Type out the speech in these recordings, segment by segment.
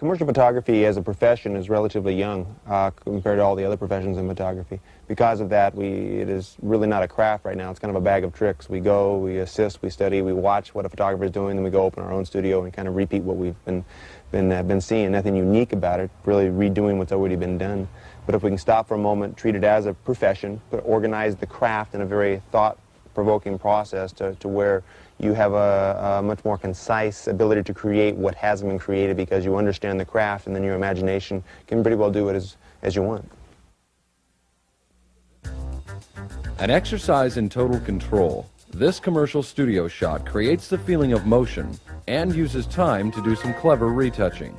Commercial photography as a profession is relatively young compared to all the other professions in photography. Because of that, it is really not a craft right now. It's kind of a bag of tricks. We go, we assist, we study, we watch what a photographer is doing, then we go open our own studio and kind of repeat what we've been seeing. Nothing unique about it, really redoing what's already been done. But if we can stop for a moment, treat it as a profession, but organize the craft in a very thought-provoking process to where you have a much more concise ability to create what hasn't been created because you understand the craft, and then your imagination can pretty well do it as you want. An exercise in total control, this commercial studio shot creates the feeling of motion and uses time to do some clever retouching.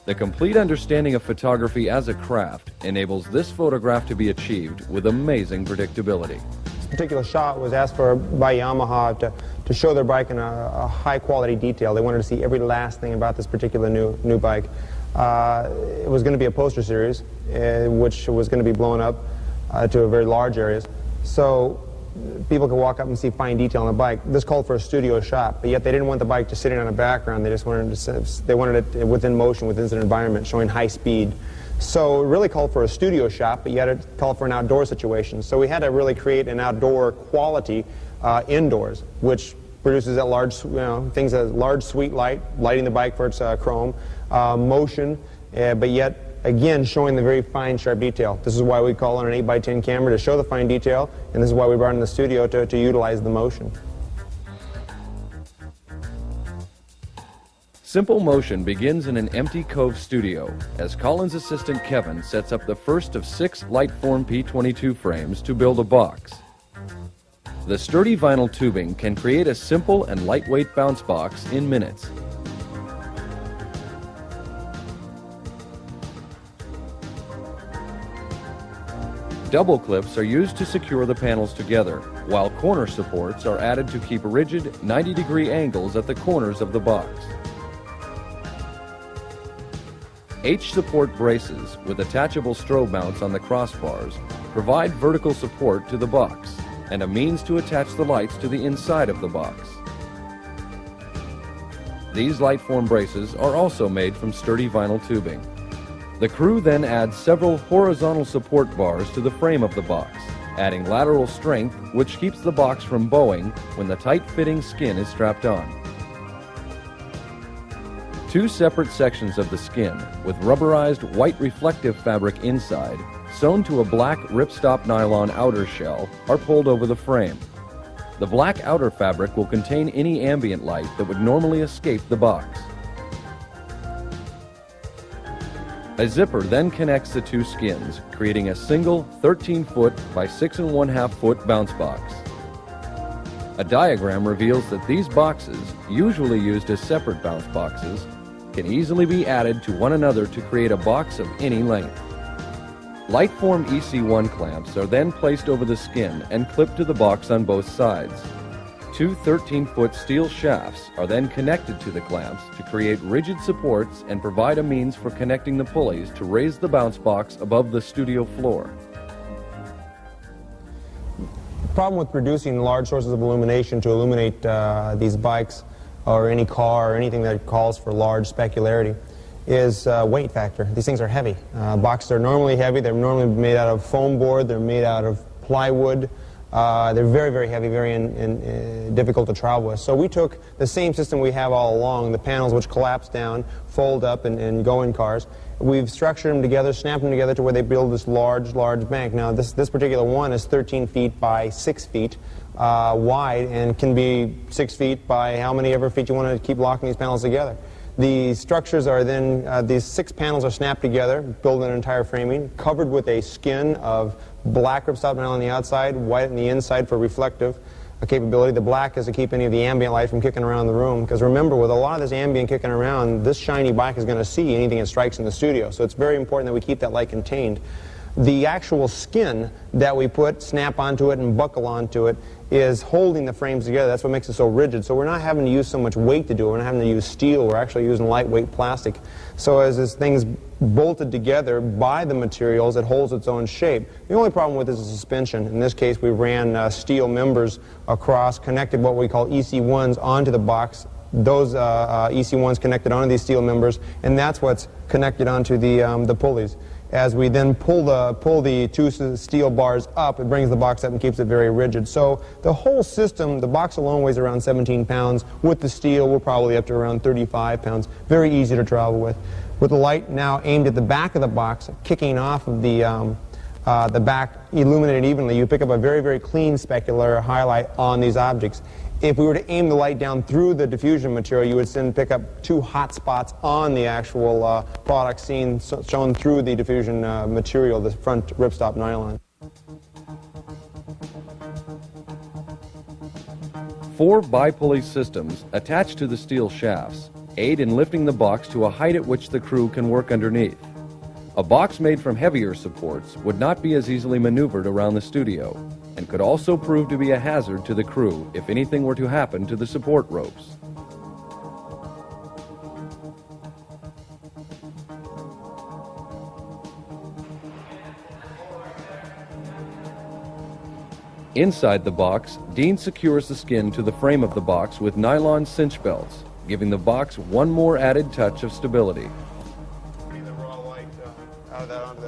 The complete understanding of photography as a craft enables this photograph to be achieved with amazing predictability. This particular shot was asked for by Yamaha to show their bike in a high-quality detail. They wanted to see every last thing about this particular new bike. It was going to be a poster series, which was going to be blown up to very large areas, so people could walk up and see fine detail on the bike. This called for a studio shot, but yet they didn't want the bike just sitting on a background. They just wanted it within motion, within its environment, showing high speed. So it really called for a studio shot, but yet it called for an outdoor situation. So we had to really create an outdoor quality indoors, which produces that large, things as large sweet light, lighting the bike for its chrome, motion, but yet again showing the very fine, sharp detail. This is why we call on an 8x10 camera to show the fine detail, and this is why we brought in the studio to utilize the motion. Simple motion begins in an empty cove studio as Colins' assistant Kevin sets up the first of 6 Lightform P22 frames to build a box. The sturdy vinyl tubing can create a simple and lightweight bounce box in minutes. Double clips are used to secure the panels together, while corner supports are added to keep rigid 90-degree angles at the corners of the box. H-support braces with attachable strobe mounts on the crossbars provide vertical support to the box and a means to attach the lights to the inside of the box. These Lightform braces are also made from sturdy vinyl tubing. The crew then adds several horizontal support bars to the frame of the box, adding lateral strength which keeps the box from bowing when the tight-fitting skin is strapped on. 2 separate sections of the skin with rubberized white reflective fabric inside, sewn to a black ripstop nylon outer shell, are pulled over the frame. The black outer fabric will contain any ambient light that would normally escape the box. A zipper then connects the 2 skins, creating a single 13-foot by 6 1/2 foot bounce box. A diagram reveals that these boxes, usually used as separate bounce boxes, can easily be added to one another to create a box of any length. Lightform EC1 clamps are then placed over the skin and clipped to the box on both sides. 2 13-foot steel shafts are then connected to the clamps to create rigid supports and provide a means for connecting the pulleys to raise the bounce box above the studio floor. The problem with producing large sources of illumination to illuminate these bikes or any car or anything that calls for large specularity is weight factor. These things are heavy. Boxes are normally heavy. They're normally made out of foam board. They're made out of plywood. They're very, very heavy, very difficult to travel with. So we took the same system we have all along, the panels which collapse down, fold up, and go in cars. We've structured them together, snapped them together to where they build this large bank. Now, this particular one is 13 feet by 6 feet wide and can be 6 feet by how many ever feet you want to keep locking these panels together. The structures are then, these 6 panels are snapped together, build an entire framing, covered with a skin of black ripstop nylon on the outside, white on the inside for reflective capability. The black is to keep any of the ambient light from kicking around the room, because remember, with a lot of this ambient kicking around, this shiny bike is going to see anything that strikes in the studio, so it's very important that we keep that light contained. The actual skin that we snap onto it and buckle onto it is holding the frames together. That's what makes it so rigid. So we're not having to use so much weight to do it. We're not having to use steel. We're actually using lightweight plastic. So as this thing's bolted together by the materials, it holds its own shape. The only problem with this is suspension. In this case, we ran steel members across, connected what we call EC1s onto the box those EC1s connected onto these steel members, and that's what's connected onto the pulleys. As we then pull the two steel bars up, it brings the box up and keeps it very rigid. So the whole system, the box alone weighs around 17 pounds. With the steel, we're probably up to around 35 pounds. Very easy to travel with. With the light now aimed at the back of the box, kicking off of the back, illuminated evenly, you pick up a very, very clean specular highlight on these objects. If we were to aim the light down through the diffusion material, you would then pick up two hot spots on the actual product seen shown through the diffusion material, the front ripstop nylon. 4 bi-pulley systems attached to the steel shafts aid in lifting the box to a height at which the crew can work underneath. A box made from heavier supports would not be as easily maneuvered around the studio, and could also prove to be a hazard to the crew if anything were to happen to the support ropes. Inside the box, Dean secures the skin to the frame of the box with nylon cinch belts, giving the box one more added touch of stability.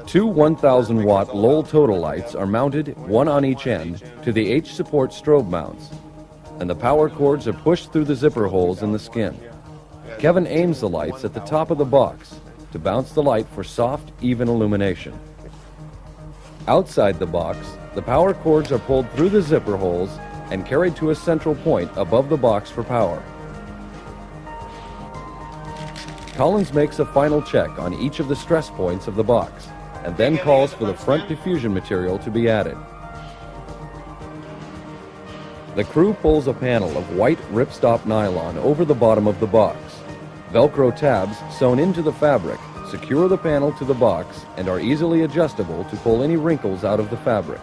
2 1,000-watt Lowell total lights are mounted, one on each end, to the H-support strobe mounts, and the power cords are pushed through the zipper holes in the skin. Kevin aims the lights at the top of the box to bounce the light for soft, even illumination. Outside the box, the power cords are pulled through the zipper holes and carried to a central point above the box for power. Colins makes a final check on each of the stress points of the box, and then calls for the front diffusion material to be added. The crew pulls a panel of white ripstop nylon over the bottom of the box. Velcro tabs sewn into the fabric secure the panel to the box and are easily adjustable to pull any wrinkles out of the fabric.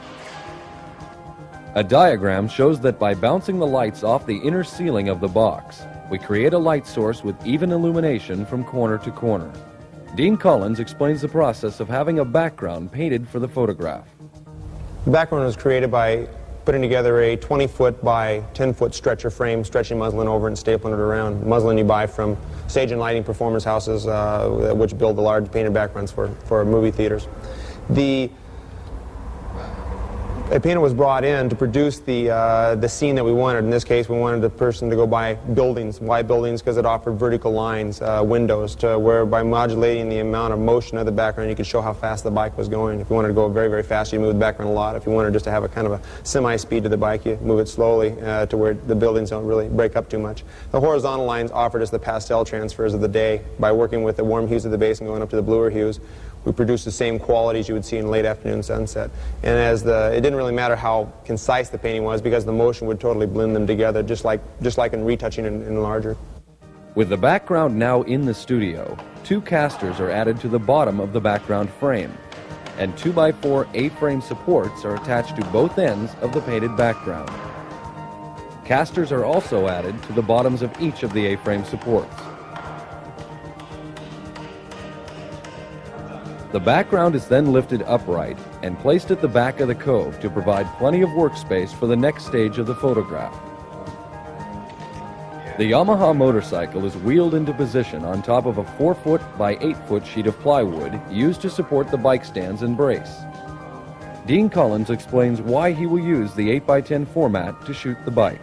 A diagram shows that by bouncing the lights off the inner ceiling of the box, we create a light source with even illumination from corner to corner. Dean Colins explains the process of having a background painted for the photograph. The background was created by putting together a 20-foot by 10-foot stretcher frame, stretching muslin over and stapling it around. Muslin you buy from stage and lighting performance houses, which build the large painted backgrounds for movie theaters. A painter was brought in to produce the scene that we wanted. In this case, we wanted the person to go by buildings. Why buildings? Because it offered vertical lines, windows, to where by modulating the amount of motion of the background, you could show how fast the bike was going. If you wanted to go very, very fast, you move the background a lot. If you wanted just to have a kind of a semi-speed to the bike, you move it slowly to where the buildings don't really break up too much. The horizontal lines offered us the pastel transfers of the day. By working with the warm hues of the base and going up to the bluer hues, we produced the same qualities you would see in late afternoon sunset. And as it didn't really matter how concise the painting was, because the motion would totally blend them together, just like in retouching and larger. With the background now in the studio, 2 casters are added to the bottom of the background frame, and 2x4 A-frame supports are attached to both ends of the painted background. Casters are also added to the bottoms of each of the A-frame supports. The background is then lifted upright and placed at the back of the cove to provide plenty of workspace for the next stage of the photograph. The Yamaha motorcycle is wheeled into position on top of a 4-foot by 8-foot sheet of plywood used to support the bike stands and brace. Dean Colins explains why he will use the 8x10 format to shoot the bike.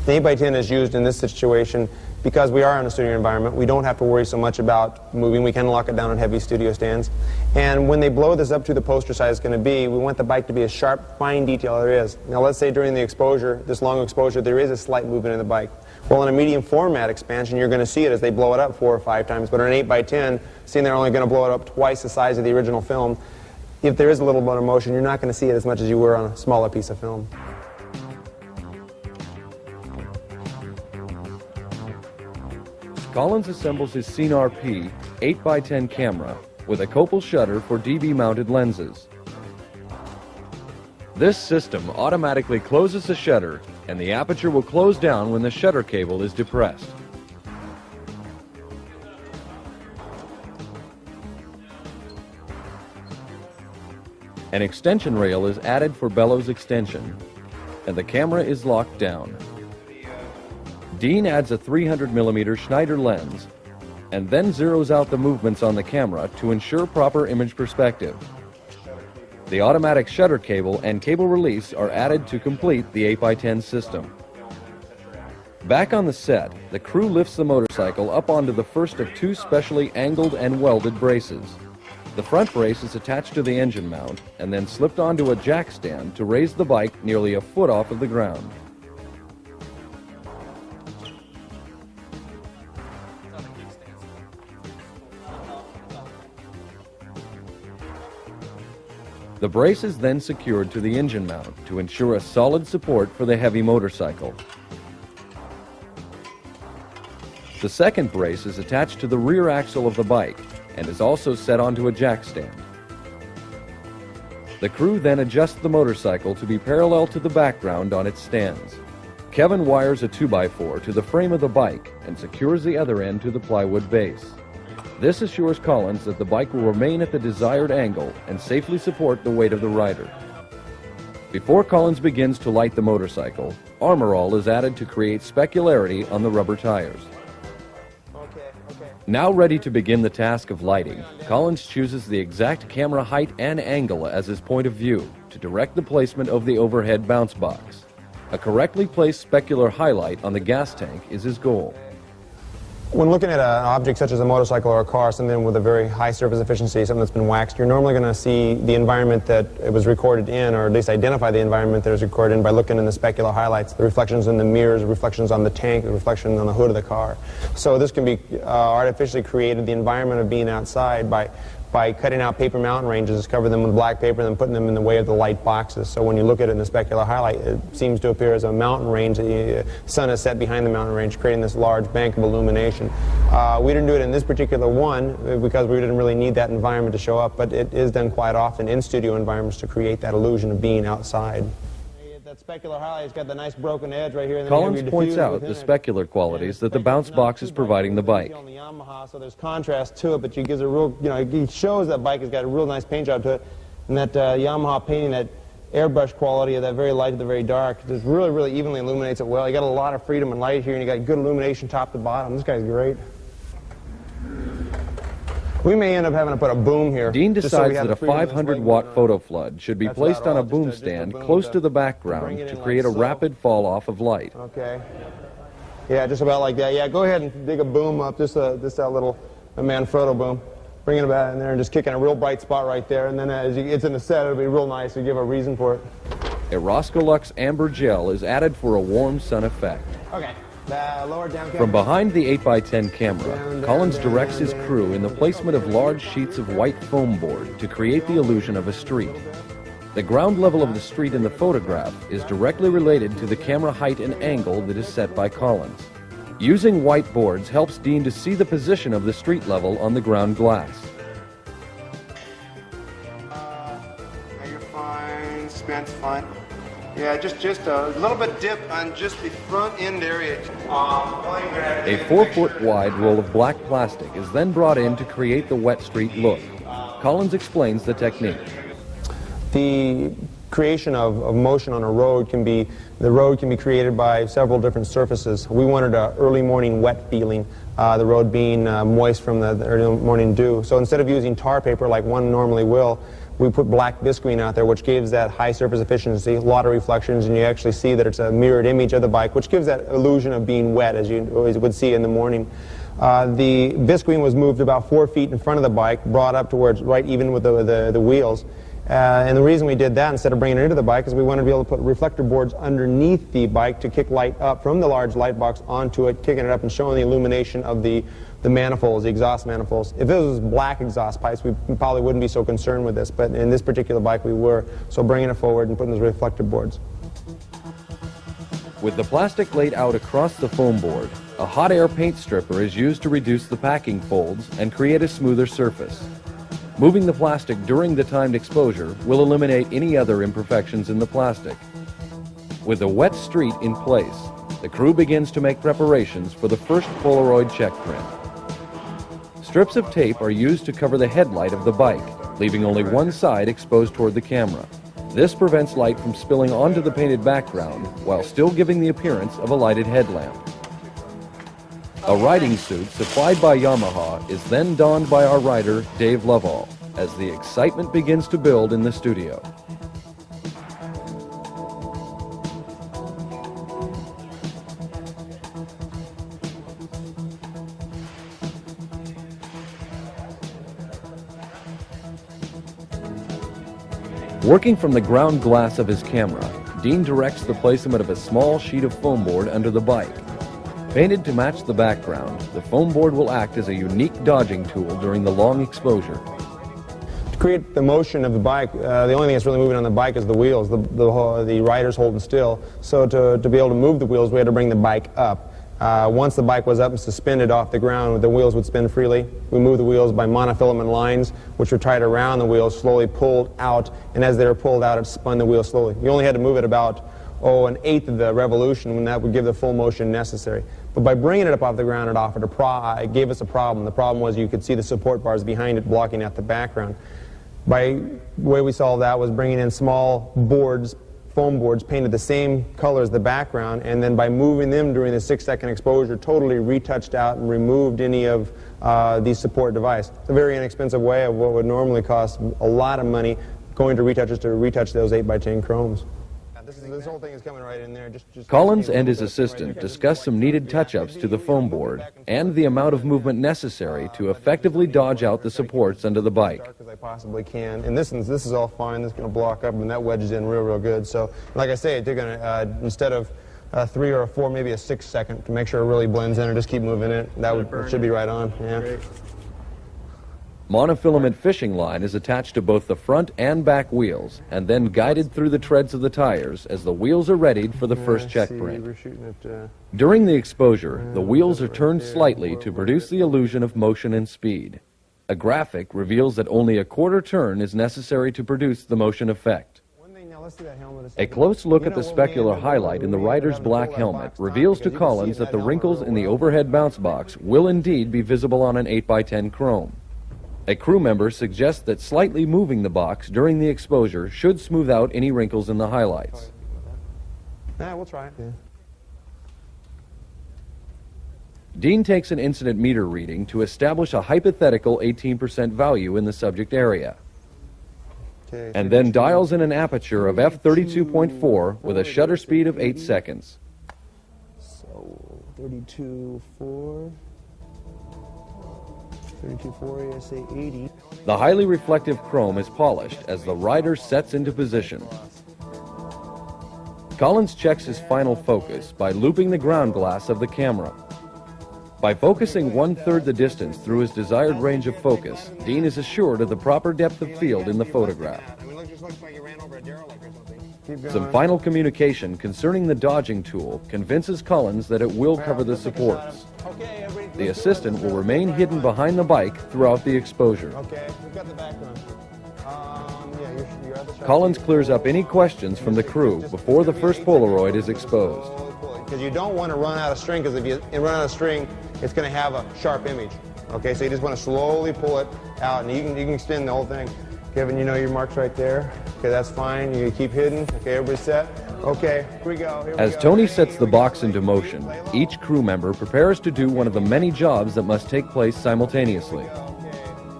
The 8x10 is used in this situation because we are in a studio environment. We don't have to worry so much about moving. We can lock it down on heavy studio stands. And when they blow this up to the poster size it's going to be, we want the bike to be as sharp, fine detail there is. Now let's say during the exposure, this long exposure, there is a slight movement in the bike. Well, in a medium format expansion, you're going to see it as they blow it up 4 or 5 times. But on an 8x10, seeing they're only going to blow it up twice the size of the original film, if there is a little bit of motion, you're not going to see it as much as you were on a smaller piece of film. Colins assembles his Scene RP 8x10 camera with a copal shutter for DV-mounted lenses. This system automatically closes the shutter, and the aperture will close down when the shutter cable is depressed. An extension rail is added for bellows extension, and the camera is locked down. Dean adds a 300mm Schneider lens and then zeroes out the movements on the camera to ensure proper image perspective. The automatic shutter cable and cable release are added to complete the 8x10 system. Back on the set, the crew lifts the motorcycle up onto the first of two specially angled and welded braces. The front brace is attached to the engine mount and then slipped onto a jack stand to raise the bike nearly a foot off of the ground. The brace is then secured to the engine mount to ensure a solid support for the heavy motorcycle. The second brace is attached to the rear axle of the bike and is also set onto a jack stand. The crew then adjusts the motorcycle to be parallel to the background on its stands. Kevin wires a 2x4 to the frame of the bike and secures the other end to the plywood base. This assures Colins that the bike will remain at the desired angle and safely support the weight of the rider. Before Colins begins to light the motorcycle, Armor All is added to create specularity on the rubber tires. Now ready to begin the task of lighting, Colins chooses the exact camera height and angle as his point of view to direct the placement of the overhead bounce box. A correctly placed specular highlight on the gas tank is his goal. When looking at an object such as a motorcycle or a car, something with a very high surface efficiency, something that's been waxed, you're normally going to see the environment that it was recorded in, or at least identify the environment that it was recorded in by looking in the specular highlights, the reflections in the mirrors, the reflections on the tank, the reflection on the hood of the car. So this can be artificially created, the environment of being outside, by cutting out paper mountain ranges, cover them with black paper, and then putting them in the way of the light boxes. So when you look at it in the specular highlight, it seems to appear as a mountain range. The sun is set behind the mountain range, creating this large bank of illumination. We didn't do it in this particular one because we didn't really need that environment to show up, but it is done quite often in studio environments to create that illusion of being outside. That specular highlight has got the nice broken edge right here. Collins points out the specular qualities that the bounce box is providing the bike. On the Yamaha, so there's contrast to it, but it gives a real, it shows that bike has got a real nice paint job to it, and that Yamaha painting, that airbrush quality of that very light to the very dark, just really, really evenly illuminates it well. You got a lot of freedom and light here, and you got good illumination top to bottom. This guy's great. We may end up having to put a boom here. Dean decides that a 500-watt photo flood should be placed on a boom stand close to the background to create a rapid fall-off of light. Okay. Yeah, just about like that. Yeah, go ahead and dig a boom up, just that little Manfrotto boom. Bring it about in there and just kick in a real bright spot right there. And then as it's in the set, it'll be real nice to give a reason for it. A Roscolux amber gel is added for a warm sun effect. Okay. Lower down camera. From behind the 8x10 camera, Collins directs his crew in the placement of large sheets of white foam board to create the illusion of a street. The ground level of the street in the photograph is directly related to the camera height and angle that is set by Collins. Using white boards helps Dean to see the position of the street level on the ground glass. You're fine, spent's fine. Yeah, just a little bit dip on just the front end area. A 4-foot wide roll of black plastic is then brought in to create the wet street look. Collins explains the technique. The creation of motion on a road can be created by several different surfaces. We wanted an early morning wet feeling, the road being moist from the early morning dew. So instead of using tar paper like one normally will, we put black visqueen out there, which gives that high surface efficiency, a lot of reflections, and you actually see that it's a mirrored image of the bike, which gives that illusion of being wet, as you always would see in the morning. The visqueen was moved about 4 feet in front of the bike, brought up to where it's right even with the wheels. And the reason we did that instead of bringing it into the bike is we wanted to be able to put reflector boards underneath the bike to kick light up from the large light box onto it, kicking it up and showing the illumination of the manifolds, the exhaust manifolds. If it was black exhaust pipes, we probably wouldn't be so concerned with this, but in this particular bike we were. So bringing it forward and putting those reflector boards. With the plastic laid out across the foam board, a hot air paint stripper is used to reduce the packing folds and create a smoother surface. Moving the plastic during the timed exposure will eliminate any other imperfections in the plastic. With the wet street in place, the crew begins to make preparations for the first Polaroid check print. Strips of tape are used to cover the headlight of the bike, leaving only one side exposed toward the camera. This prevents light from spilling onto the painted background while still giving the appearance of a lighted headlamp. A riding suit supplied by Yamaha is then donned by our rider, Dave Lovell, as the excitement begins to build in the studio. Working from the ground glass of his camera, Dean directs the placement of a small sheet of foam board under the bike. Painted to match the background, the foam board will act as a unique dodging tool during the long exposure. To create the motion of the bike, the only thing that's really moving on the bike is the wheels. The rider's holding still. So to be able to move the wheels, we had to bring the bike up. Once the bike was up and suspended off the ground, the wheels would spin freely. We moved the wheels by monofilament lines, which were tied around the wheels, slowly pulled out, and as they were pulled out, it spun the wheel slowly. You only had to move it about, an eighth of the revolution, when that would give the full motion necessary. But by bringing it up off the ground, it gave us a problem. The problem was you could see the support bars behind it blocking out the background. The way we solved that was bringing in small boards, foam boards painted the same color as the background, and then by moving them during the 6-second exposure, totally retouched out and removed any of these support device. It's a very inexpensive way of what would normally cost a lot of money going to retouchers to retouch those 8x10 chromes. This whole thing is coming right in there. Collins and his assistant discuss some needed touch-ups to the foam board and the amount of movement necessary to effectively dodge out the supports under the bike. As dark as I possibly can. In this instance, this is all fine. This is going to block up, and that wedges in real good. So, like I say, they're going to instead of 3 or a 4, maybe a 6 second to make sure it really blends in, or just keep moving it. It should be right on. Yeah. Great. Monofilament fishing line is attached to both the front and back wheels and then guided through the treads of the tires as the wheels are readied for the first check print. During the exposure, the wheels are turned slightly to produce the illusion of motion and speed. A graphic reveals that only a quarter turn is necessary to produce the motion effect. A close look at the specular highlight in the rider's black helmet reveals to Collins that the wrinkles in the overhead bounce box will indeed be visible on an 8x10 chrome. A crew member suggests that slightly moving the box during the exposure should smooth out any wrinkles in the highlights. Yeah, we'll try it. Yeah. Dean takes an incident meter reading to establish a hypothetical 18% value in the subject area, and then dials in an aperture of f32.4 with a shutter speed of 8 seconds. So 32.4. 32.4 ASA 80. The highly reflective chrome is polished as the rider sets into position. Collins checks his final focus by looping the ground glass of the camera. By focusing 1/3 the distance through his desired range of focus, Dean is assured of the proper depth of field in the photograph. Some final communication concerning the dodging tool convinces Collins that it will cover the supports. The assistant will remain hidden behind the bike throughout the exposure. Okay, we've got the background. You're at the shot. Collins clears up any questions from the crew before the first Polaroid is exposed. Because you don't want to run out of string, because if you run out of string, it's going to have a sharp image. Okay, so you just want to slowly pull it out, and you can extend the whole thing. Kevin, you know your mark's right there. Okay, that's fine. You keep hidden. Okay, everybody set. Okay, here we go. As Tony sets the box into motion, each crew member prepares to do one of the many jobs that must take place simultaneously.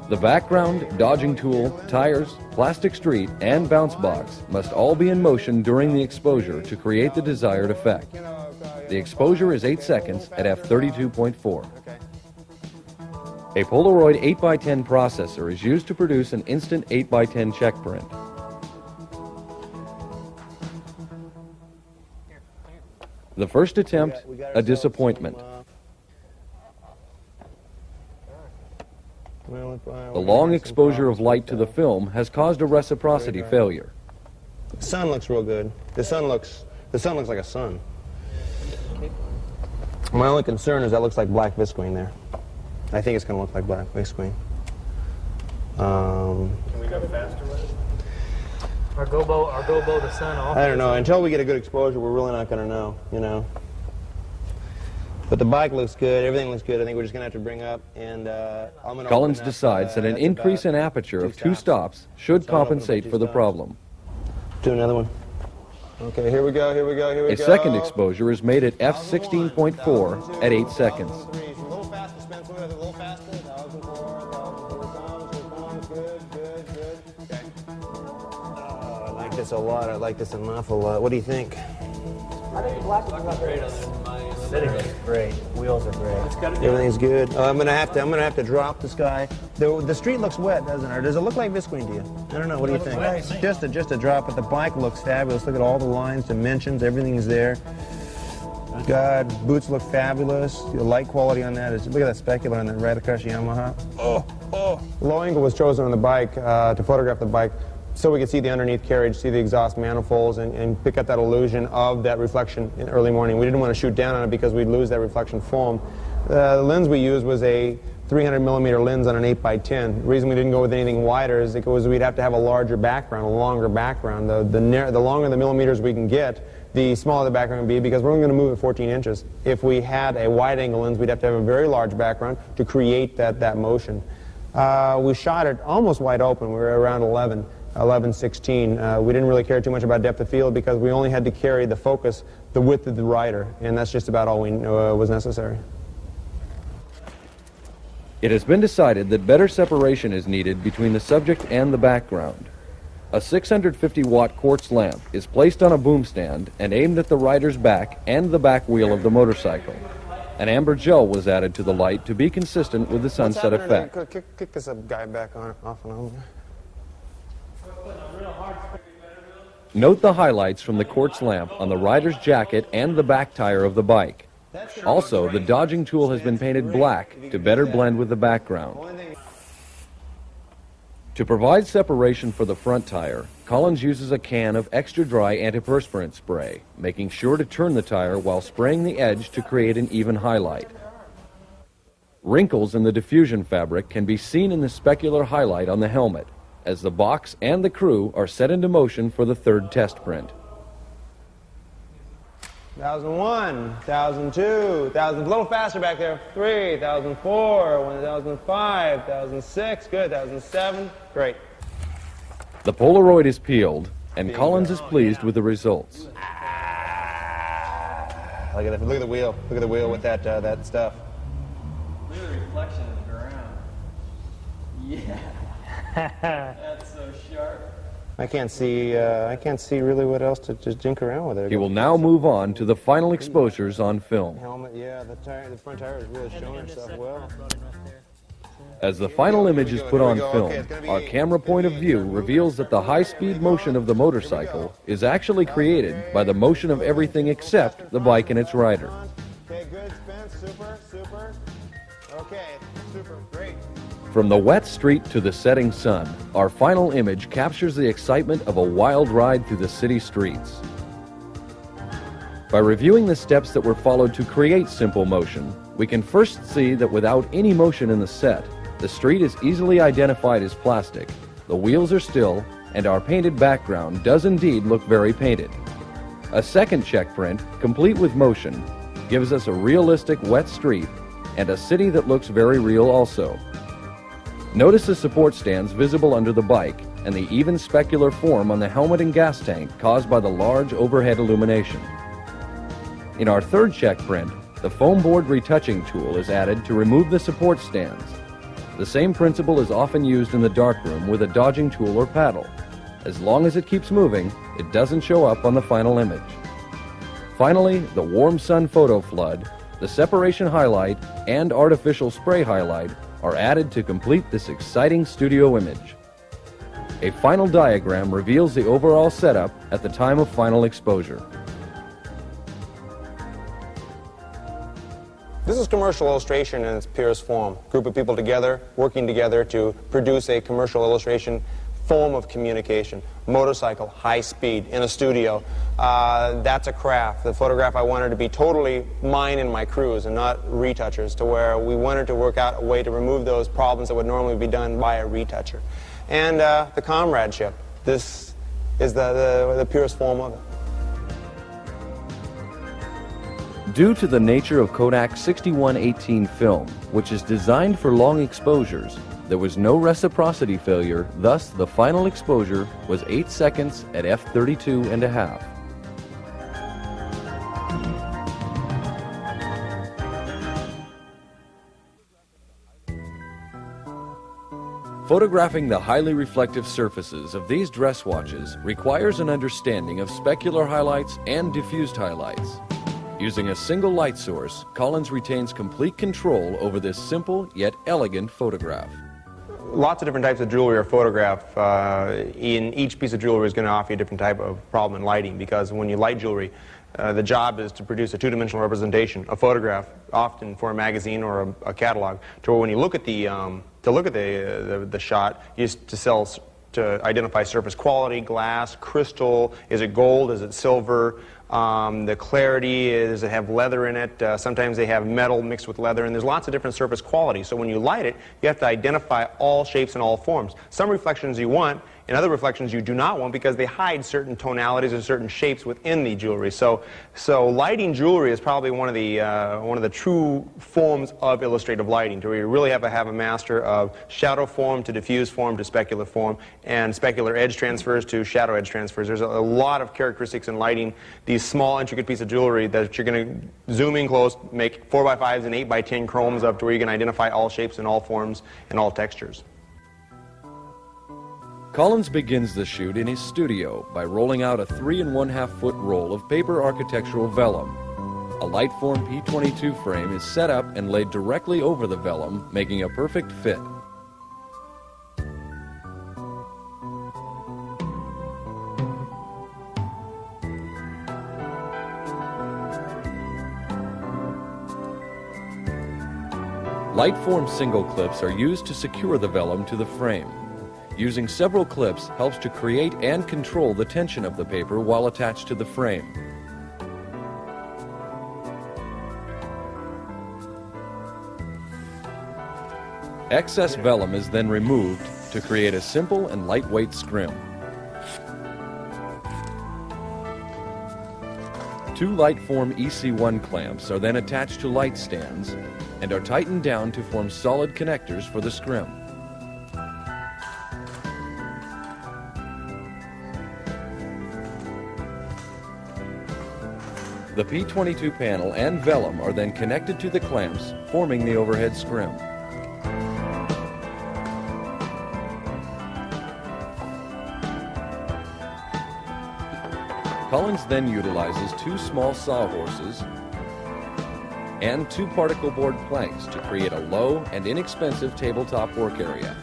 The background, dodging tool, tires, plastic street, and bounce box must all be in motion during the exposure to create the desired effect. The exposure is 8 seconds at f32.4. A Polaroid 8x10 processor is used to produce an instant 8x10 check print. The first attempt, a disappointment. The long exposure of light to the film has caused a reciprocity failure. The sun looks real good. The sun looks like a sun. My only concern is that looks like black visqueen there. I think it's going to look like black visqueen. Can we go faster with it? Our gobo the sun off. I don't know. Until we get a good exposure, we're really not going to know, you know. But the bike looks good. Everything looks good. I think we're just going to have to bring up and I'm going to. Collins decides that an increase in aperture of 2 stops should compensate for the problem. Do another one. Okay, here we go. A second exposure is made at f16.4 at 8 seconds. like this a lot. I like this an awful lot. What do you think? I think the black one's not great. Sitting is great. Wheels are great. Everything's good. I'm gonna have to drop this guy. The street looks wet, doesn't it? Or does it look like visqueen to you? I don't know. What do you think? Just a drop, but the bike looks fabulous. Look at all the lines, dimensions, everything is there. God, boots look fabulous. The light quality on that is, look at that specular on that right across Yamaha. Low angle was chosen on the bike to photograph the bike so we could see the underneath carriage, see the exhaust manifolds, and pick up that illusion of that reflection in early morning. We didn't want to shoot down on it because we'd lose that reflection foam. The lens we used was a 300 millimeter lens on an 8x10. The reason we didn't go with anything wider is because we'd have to have a larger background, a longer background. The longer the millimeters we can get, the smaller the background would be, because we're only going to move at 14 inches. If we had a wide-angle lens, we'd have to have a very large background to create that motion. We shot it almost wide open. We were around 11, 16. We didn't really care too much about depth of field because we only had to carry the focus the width of the rider, and that's just about all we was necessary. It has been decided that better separation is needed between the subject and the background. A 650-watt quartz lamp is placed on a boom stand and aimed at the rider's back and the back wheel of the motorcycle. An amber gel was added to the light to be consistent with the sunset effect. Kick this guy back off and on. Note the highlights from the quartz lamp on the rider's jacket and the back tire of the bike. Also, the dodging tool has been painted black to better blend with the background. To provide separation for the front tire, Colins uses a can of extra dry antiperspirant spray, making sure to turn the tire while spraying the edge to create an even highlight. Wrinkles in the diffusion fabric can be seen in the specular highlight on the helmet, as the box and the crew are set into motion for the third test print. 1001, 1002, 1000, a little faster back there. 3, 1004, 1005, 1006, good, 1007, great. The Polaroid is peeled, and Colins is pleased with the results. Look at that, look at the wheel with that stuff. Look at the reflection of the ground. Yeah. That's so sharp. I can't see really what else to just jink around with it. He will now move on to the final exposures on film. Helmet, yeah, the front tire is really showing itself well. As the final image is put on film, our camera point of view reveals that the high-speed motion of the motorcycle is actually created by the motion of everything except the bike and its rider. Okay, good, Spence, super. Okay, super, great. From the wet street to the setting sun, our final image captures the excitement of a wild ride through the city streets. By reviewing the steps that were followed to create simple motion, we can first see that without any motion in the set, the street is easily identified as plastic, the wheels are still, and our painted background does indeed look very painted. A second check print, complete with motion, gives us a realistic wet street and a city that looks very real also. Notice the support stands visible under the bike and the even specular form on the helmet and gas tank caused by the large overhead illumination. In our third check print, the foam board retouching tool is added to remove the support stands. The same principle is often used in the darkroom with a dodging tool or paddle. As long as it keeps moving, it doesn't show up on the final image. Finally, the warm sun photo flood, the separation highlight, and artificial spray highlight are added to complete this exciting studio image. A final diagram reveals the overall setup at the time of final exposure. This is commercial illustration in its purest form. Group of people together, working together to produce a commercial illustration form of communication. Motorcycle, high speed, in a studio. That's a craft. The photograph I wanted to be totally mine and my crew's and not retouchers, to where we wanted to work out a way to remove those problems that would normally be done by a retoucher. And the comradeship. This is the purest form of it. Due to the nature of Kodak's 6118 film, which is designed for long exposures, there was no reciprocity failure, thus the final exposure was 8 seconds at f32.5. Photographing the highly reflective surfaces of these dress watches requires an understanding of specular highlights and diffused highlights. Using a single light source, Colins retains complete control over this simple yet elegant photograph. Lots of different types of jewelry or photograph. In each piece of jewelry is going to offer you a different type of problem in lighting, because when you light jewelry, the job is to produce a two-dimensional representation, a photograph, often for a magazine or a catalog, to where when you look at the shot, you use to identify surface quality, glass, crystal, is it gold, is it silver, the clarity, does it have leather in it? Sometimes they have metal mixed with leather, and there's lots of different surface qualities. So when you light it, you have to identify all shapes and all forms. Some reflections you want, and other reflections you do not want, because they hide certain tonalities or certain shapes within the jewelry. So lighting jewelry is probably one of the true forms of illustrative lighting, to where you really have to have a master of shadow form to diffuse form to specular form, and specular edge transfers to shadow edge transfers. There's a lot of characteristics in lighting these small intricate pieces of jewelry that you're going to zoom in close, make 4x5s and 8x10 chromes up to where you can identify all shapes and all forms and all textures. Colins begins the shoot in his studio by rolling out a 3 1/2 foot roll of paper architectural vellum. A Lightform P22 frame is set up and laid directly over the vellum, making a perfect fit. Lightform single clips are used to secure the vellum to the frame. Using several clips helps to create and control the tension of the paper while attached to the frame. Excess vellum is then removed to create a simple and lightweight scrim. Two Lightform EC1 clamps are then attached to light stands and are tightened down to form solid connectors for the scrim. The P22 panel and vellum are then connected to the clamps, forming the overhead scrim. Colins then utilizes two small sawhorses and two particle board planks to create a low and inexpensive tabletop work area.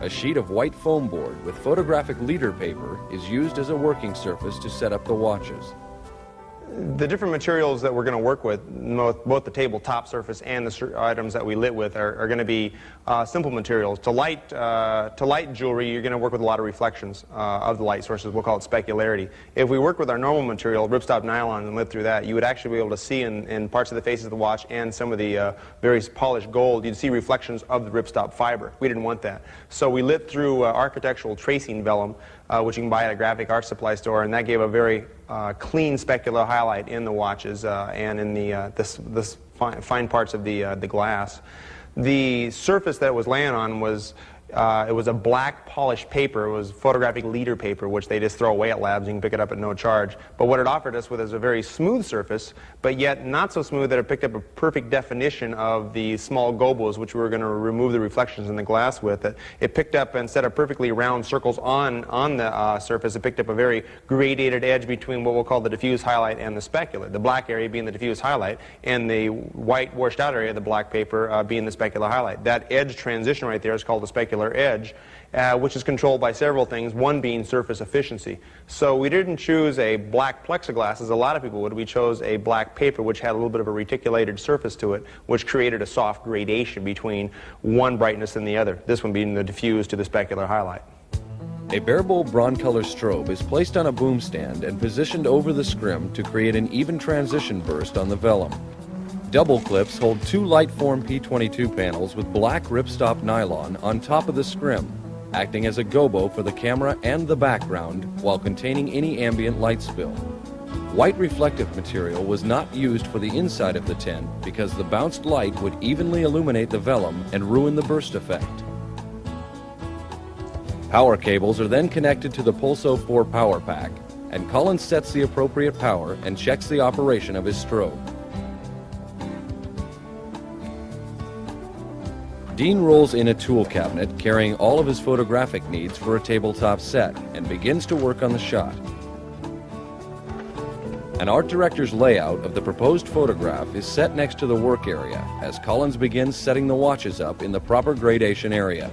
A sheet of white foam board with photographic leader paper is used as a working surface to set up the watches. The different materials that we're going to work with, both the tabletop surface and the items that we lit with, are going to be simple materials. To light jewelry, you're going to work with a lot of reflections of the light sources. We'll call it specularity. If we work with our normal material, ripstop nylon, and lit through that, you would actually be able to see in parts of the faces of the watch and some of the very polished gold, you'd see reflections of the ripstop fiber. We didn't want that. So we lit through architectural tracing vellum, which you can buy at a graphic art supply store, and that gave a very clean specular highlight in the watches and in the this fine parts of the glass. The surface that it was laying on was it was a black polished paper. It was photographic leader paper, which they just throw away at labs. You can pick it up at no charge. But what it offered us with is a very smooth surface, but yet not so smooth that it picked up a perfect definition of the small gobos, which we were going to remove the reflections in the glass with. It picked up, instead of perfectly round circles on the surface, it picked up a very gradated edge between what we'll call the diffuse highlight and the specular. The black area being the diffuse highlight, and the white washed out area, the black paper, being the specular highlight. That edge transition right there is called the specular edge, which is controlled by several things, one being surface efficiency. So we didn't choose a black plexiglass, as a lot of people would. We chose a black paper, which had a little bit of a reticulated surface to it, which created a soft gradation between one brightness and the other, this one being the diffuse to the specular highlight. A bare-bowl bronze-color strobe is placed on a boom stand and positioned over the scrim to create an even transition burst on the vellum. Double clips hold two Lightform P22 panels with black ripstop nylon on top of the scrim, acting as a gobo for the camera and the background while containing any ambient light spill. White reflective material was not used for the inside of the tent because the bounced light would evenly illuminate the vellum and ruin the burst effect. Power cables are then connected to the Pulso 4 power pack. and Colins sets the appropriate power and checks the operation of his strobe. Dean rolls in a tool cabinet carrying all of his photographic needs for a tabletop set and begins to work on the shot. An art director's layout of the proposed photograph is set next to the work area as Colins begins setting the watches up in the proper gradation area.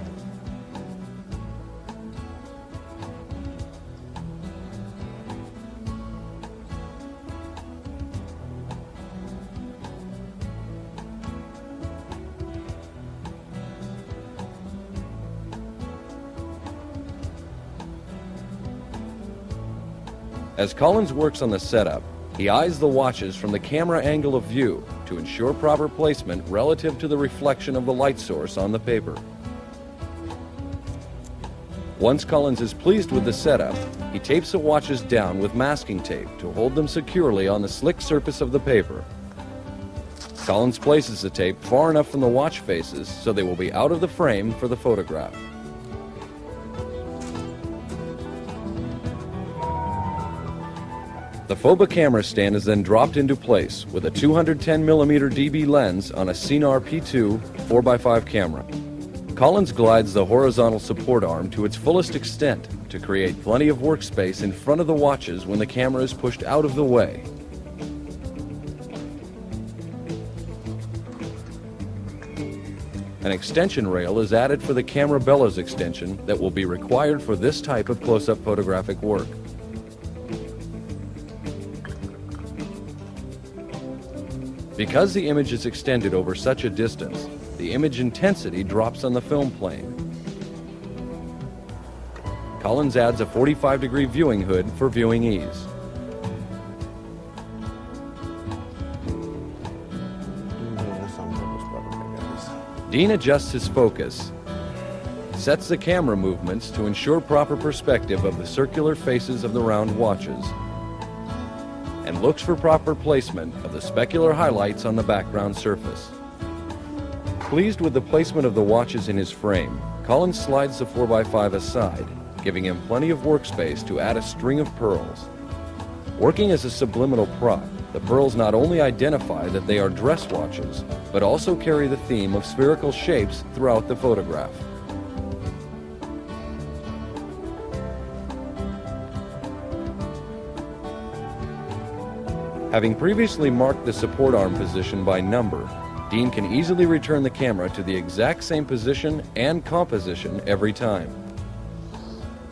As Colins works on the setup, he eyes the watches from the camera angle of view to ensure proper placement relative to the reflection of the light source on the paper. Once Colins is pleased with the setup, he tapes the watches down with masking tape to hold them securely on the slick surface of the paper. Colins places the tape far enough from the watch faces so they will be out of the frame for the photograph. The FOBA camera stand is then dropped into place with a 210mm DB lens on a Cinar P2 4x5 camera. Colins glides the horizontal support arm to its fullest extent to create plenty of workspace in front of the watches when the camera is pushed out of the way. An extension rail is added for the camera bellows extension that will be required for this type of close-up photographic work. Because the image is extended over such a distance, the image intensity drops on the film plane. Colins adds a 45-degree viewing hood for viewing ease. Dean adjusts his focus, sets the camera movements to ensure proper perspective of the circular faces of the round watches, and looks for proper placement of the specular highlights on the background surface. Pleased with the placement of the watches in his frame, Colins slides the 4x5 aside, giving him plenty of workspace to add a string of pearls. Working as a subliminal prop, the pearls not only identify that they are dress watches, but also carry the theme of spherical shapes throughout the photograph. Having previously marked the support arm position by number, Dean can easily return the camera to the exact same position and composition every time.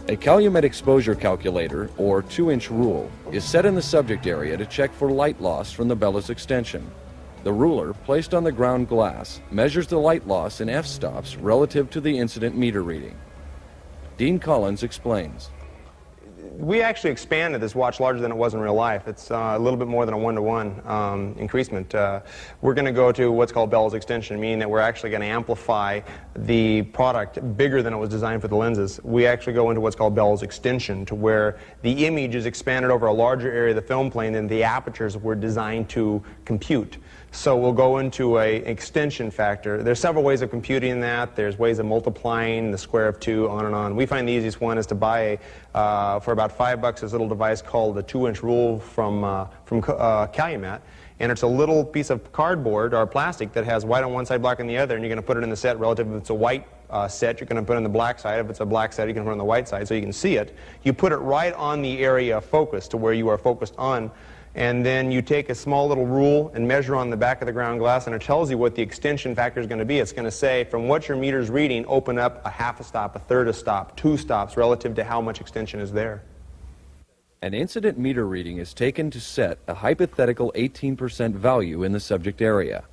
A Calumet exposure calculator, or 2-inch rule, is set in the subject area to check for light loss from the bellows extension. The ruler, placed on the ground glass, measures the light loss in f-stops relative to the incident meter reading. Dean Colins explains. We actually expanded this watch larger than it was in real life. It's a little bit more than a 1-to-1 increasement. We're going to go to what's called bellows extension, meaning that we're actually going to amplify the product bigger than it was designed for the lenses. We actually go into what's called bellows extension, to where the image is expanded over a larger area of the film plane than the apertures were designed to compute. So we'll go into an extension factor. There's several ways of computing that. There's ways of multiplying the square of 2, on and on. We find the easiest one is to buy, for about $5, this little device called the 2-inch rule from Calumet. And it's a little piece of cardboard or plastic that has white on one side, black on the other, and you're going to put it in the set relative. If it's a white set, you're going to put it on the black side. If it's a black set, you can put it on the white side so you can see it. You put it right on the area of focus to where you are focused on. And then you take a small little rule and measure on the back of the ground glass, and it tells you what the extension factor is going to be. It's going to say, from what your meter's reading, open up a half a stop, a third a stop, 2 stops, relative to how much extension is there. An incident meter reading is taken to set a hypothetical 18% value in the subject area.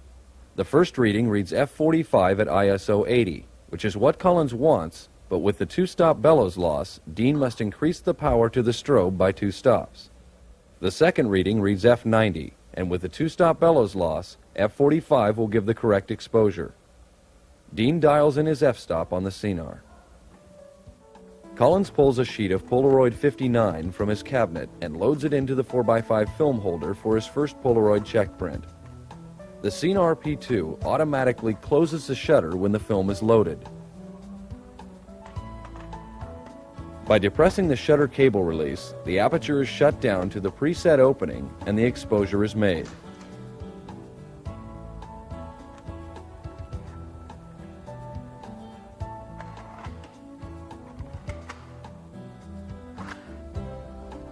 The first reading reads F45 at ISO 80, which is what Colins wants, but with the 2-stop bellows loss, Dean must increase the power to the strobe by 2 stops. The second reading reads F90, and with the 2-stop bellows loss, F45 will give the correct exposure. Dean dials in his f-stop on the Cinar. Colins pulls a sheet of Polaroid 59 from his cabinet and loads it into the 4x5 film holder for his first Polaroid check print. The Cinar P2 automatically closes the shutter when the film is loaded. By depressing the shutter cable release, the aperture is shut down to the preset opening and the exposure is made.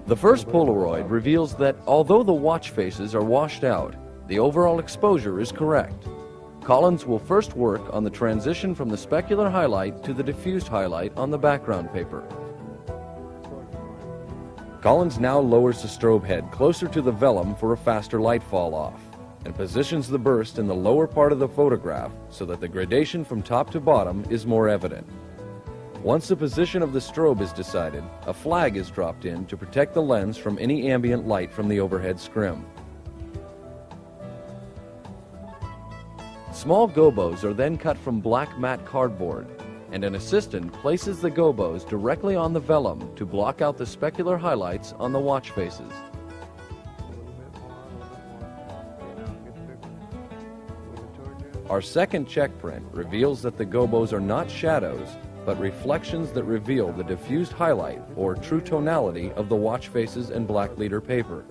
The first Polaroid reveals that although the watch faces are washed out, the overall exposure is correct. Colins will first work on the transition from the specular highlight to the diffused highlight on the background paper. Colins now lowers the strobe head closer to the vellum for a faster light fall off, and positions the burst in the lower part of the photograph so that the gradation from top to bottom is more evident. Once the position of the strobe is decided, a flag is dropped in to protect the lens from any ambient light from the overhead scrim. Small gobos are then cut from black matte cardboard, and an assistant places the gobos directly on the vellum to block out the specular highlights on the watch faces. Our second check print reveals that the gobos are not shadows, but reflections that reveal the diffused highlight or true tonality of the watch faces and black leader paper.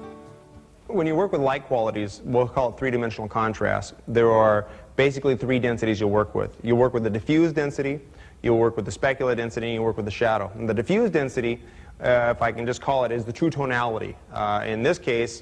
When you work with light qualities, we'll call it three-dimensional contrast. There are basically three densities you'll work with. You'll work with the diffuse density, you'll work with the specular density, and you'll work with the shadow. And the diffuse density, if I can just call it, is the true tonality. In this case,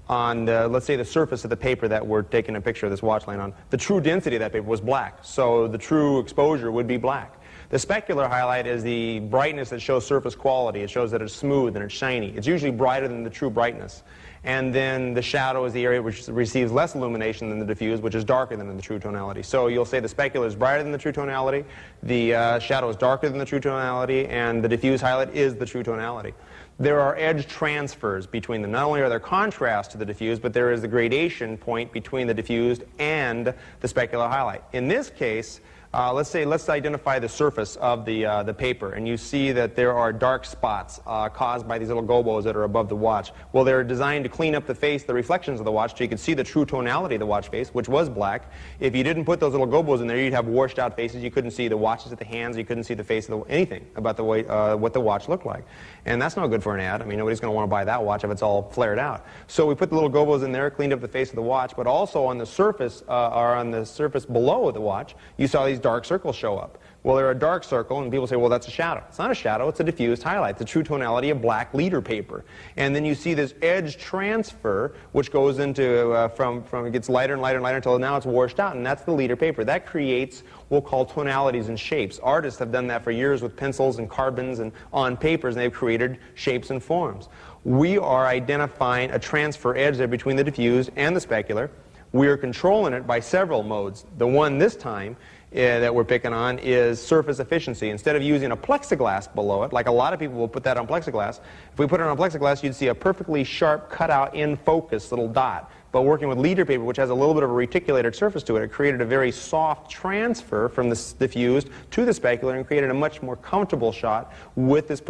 on the, let's say, the surface of the paper that we're taking a picture of this watch line on, the true density of that paper was black, so the true exposure would be black. The specular highlight is the brightness that shows surface quality. It shows that it's smooth and it's shiny. It's usually brighter than the true brightness. And then the shadow is the area which receives less illumination than the diffuse, which is darker than the true tonality. So you'll say the specular is brighter than the true tonality, the shadow is darker than the true tonality, and the diffuse highlight is the true tonality. There are edge transfers between them. Not only are there contrasts to the diffused, but there is the gradation point between the diffused and the specular highlight. In this case, let's identify the surface of the paper, and you see that there are dark spots caused by these little gobos that are above the watch. Well, they're designed to clean up the face, the reflections of the watch, so you can see the true tonality of the watch face, which was black. If you didn't put those little gobos in there, you'd have washed out faces. You couldn't see the watches at the hands. You couldn't see the face of anything about the way what the watch looked like. And that's no good for an ad. I mean, nobody's going to want to buy that watch if it's all flared out. So we put the little gobos in there, cleaned up the face of the watch, but also on the surface, or on the surface below the watch, you saw these dark circles show up. Well, they're a dark circle, and people say, well, that's a shadow. It's not a shadow, it's a diffused highlight, the true tonality of black leader paper. And then you see this edge transfer, which goes into, from it gets lighter and lighter and lighter until now it's washed out, and that's the leader paper. That creates what we'll call tonalities and shapes. Artists have done that for years with pencils and carbons and on papers, and they've created shapes and forms. We are identifying a transfer edge there between the diffused and the specular. We are controlling it by several modes. The one this time that we're picking on is surface efficiency. Instead of using a plexiglass below it, like a lot of people will put that on plexiglass, if we put it on plexiglass, you'd see a perfectly sharp, cutout, in focus little dot. But working with leader paper, which has a little bit of a reticulated surface to it, it created a very soft transfer from the diffused to the specular and created a much more comfortable shot with this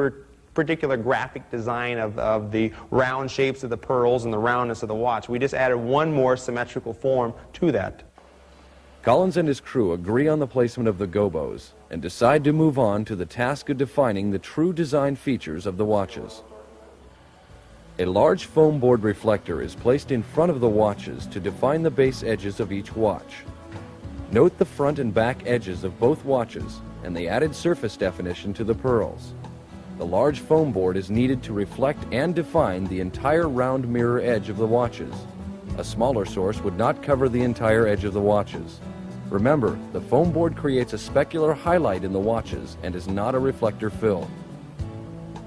particular graphic design of the round shapes of the pearls and the roundness of the watch. We just added one more symmetrical form to that. Colins and his crew agree on the placement of the gobos and decide to move on to the task of defining the true design features of the watches. A large foam board reflector is placed in front of the watches to define the base edges of each watch. Note the front and back edges of both watches and the added surface definition to the pearls. The large foam board is needed to reflect and define the entire round mirror edge of the watches. A smaller source would not cover the entire edge of the watches. Remember, the foam board creates a specular highlight in the watches and is not a reflector film.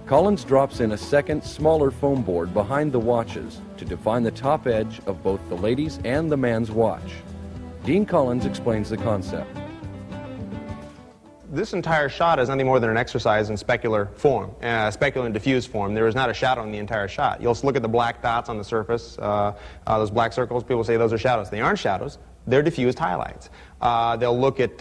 Colins drops in a second, smaller foam board behind the watches to define the top edge of both the lady's and the man's watch. Dean Colins explains the concept. This entire shot is nothing more than an exercise in specular form, specular and diffuse form. There is not a shadow in the entire shot. You'll look at the black dots on the surface, those black circles. People say those are shadows. They aren't shadows. They're diffused highlights. They'll look at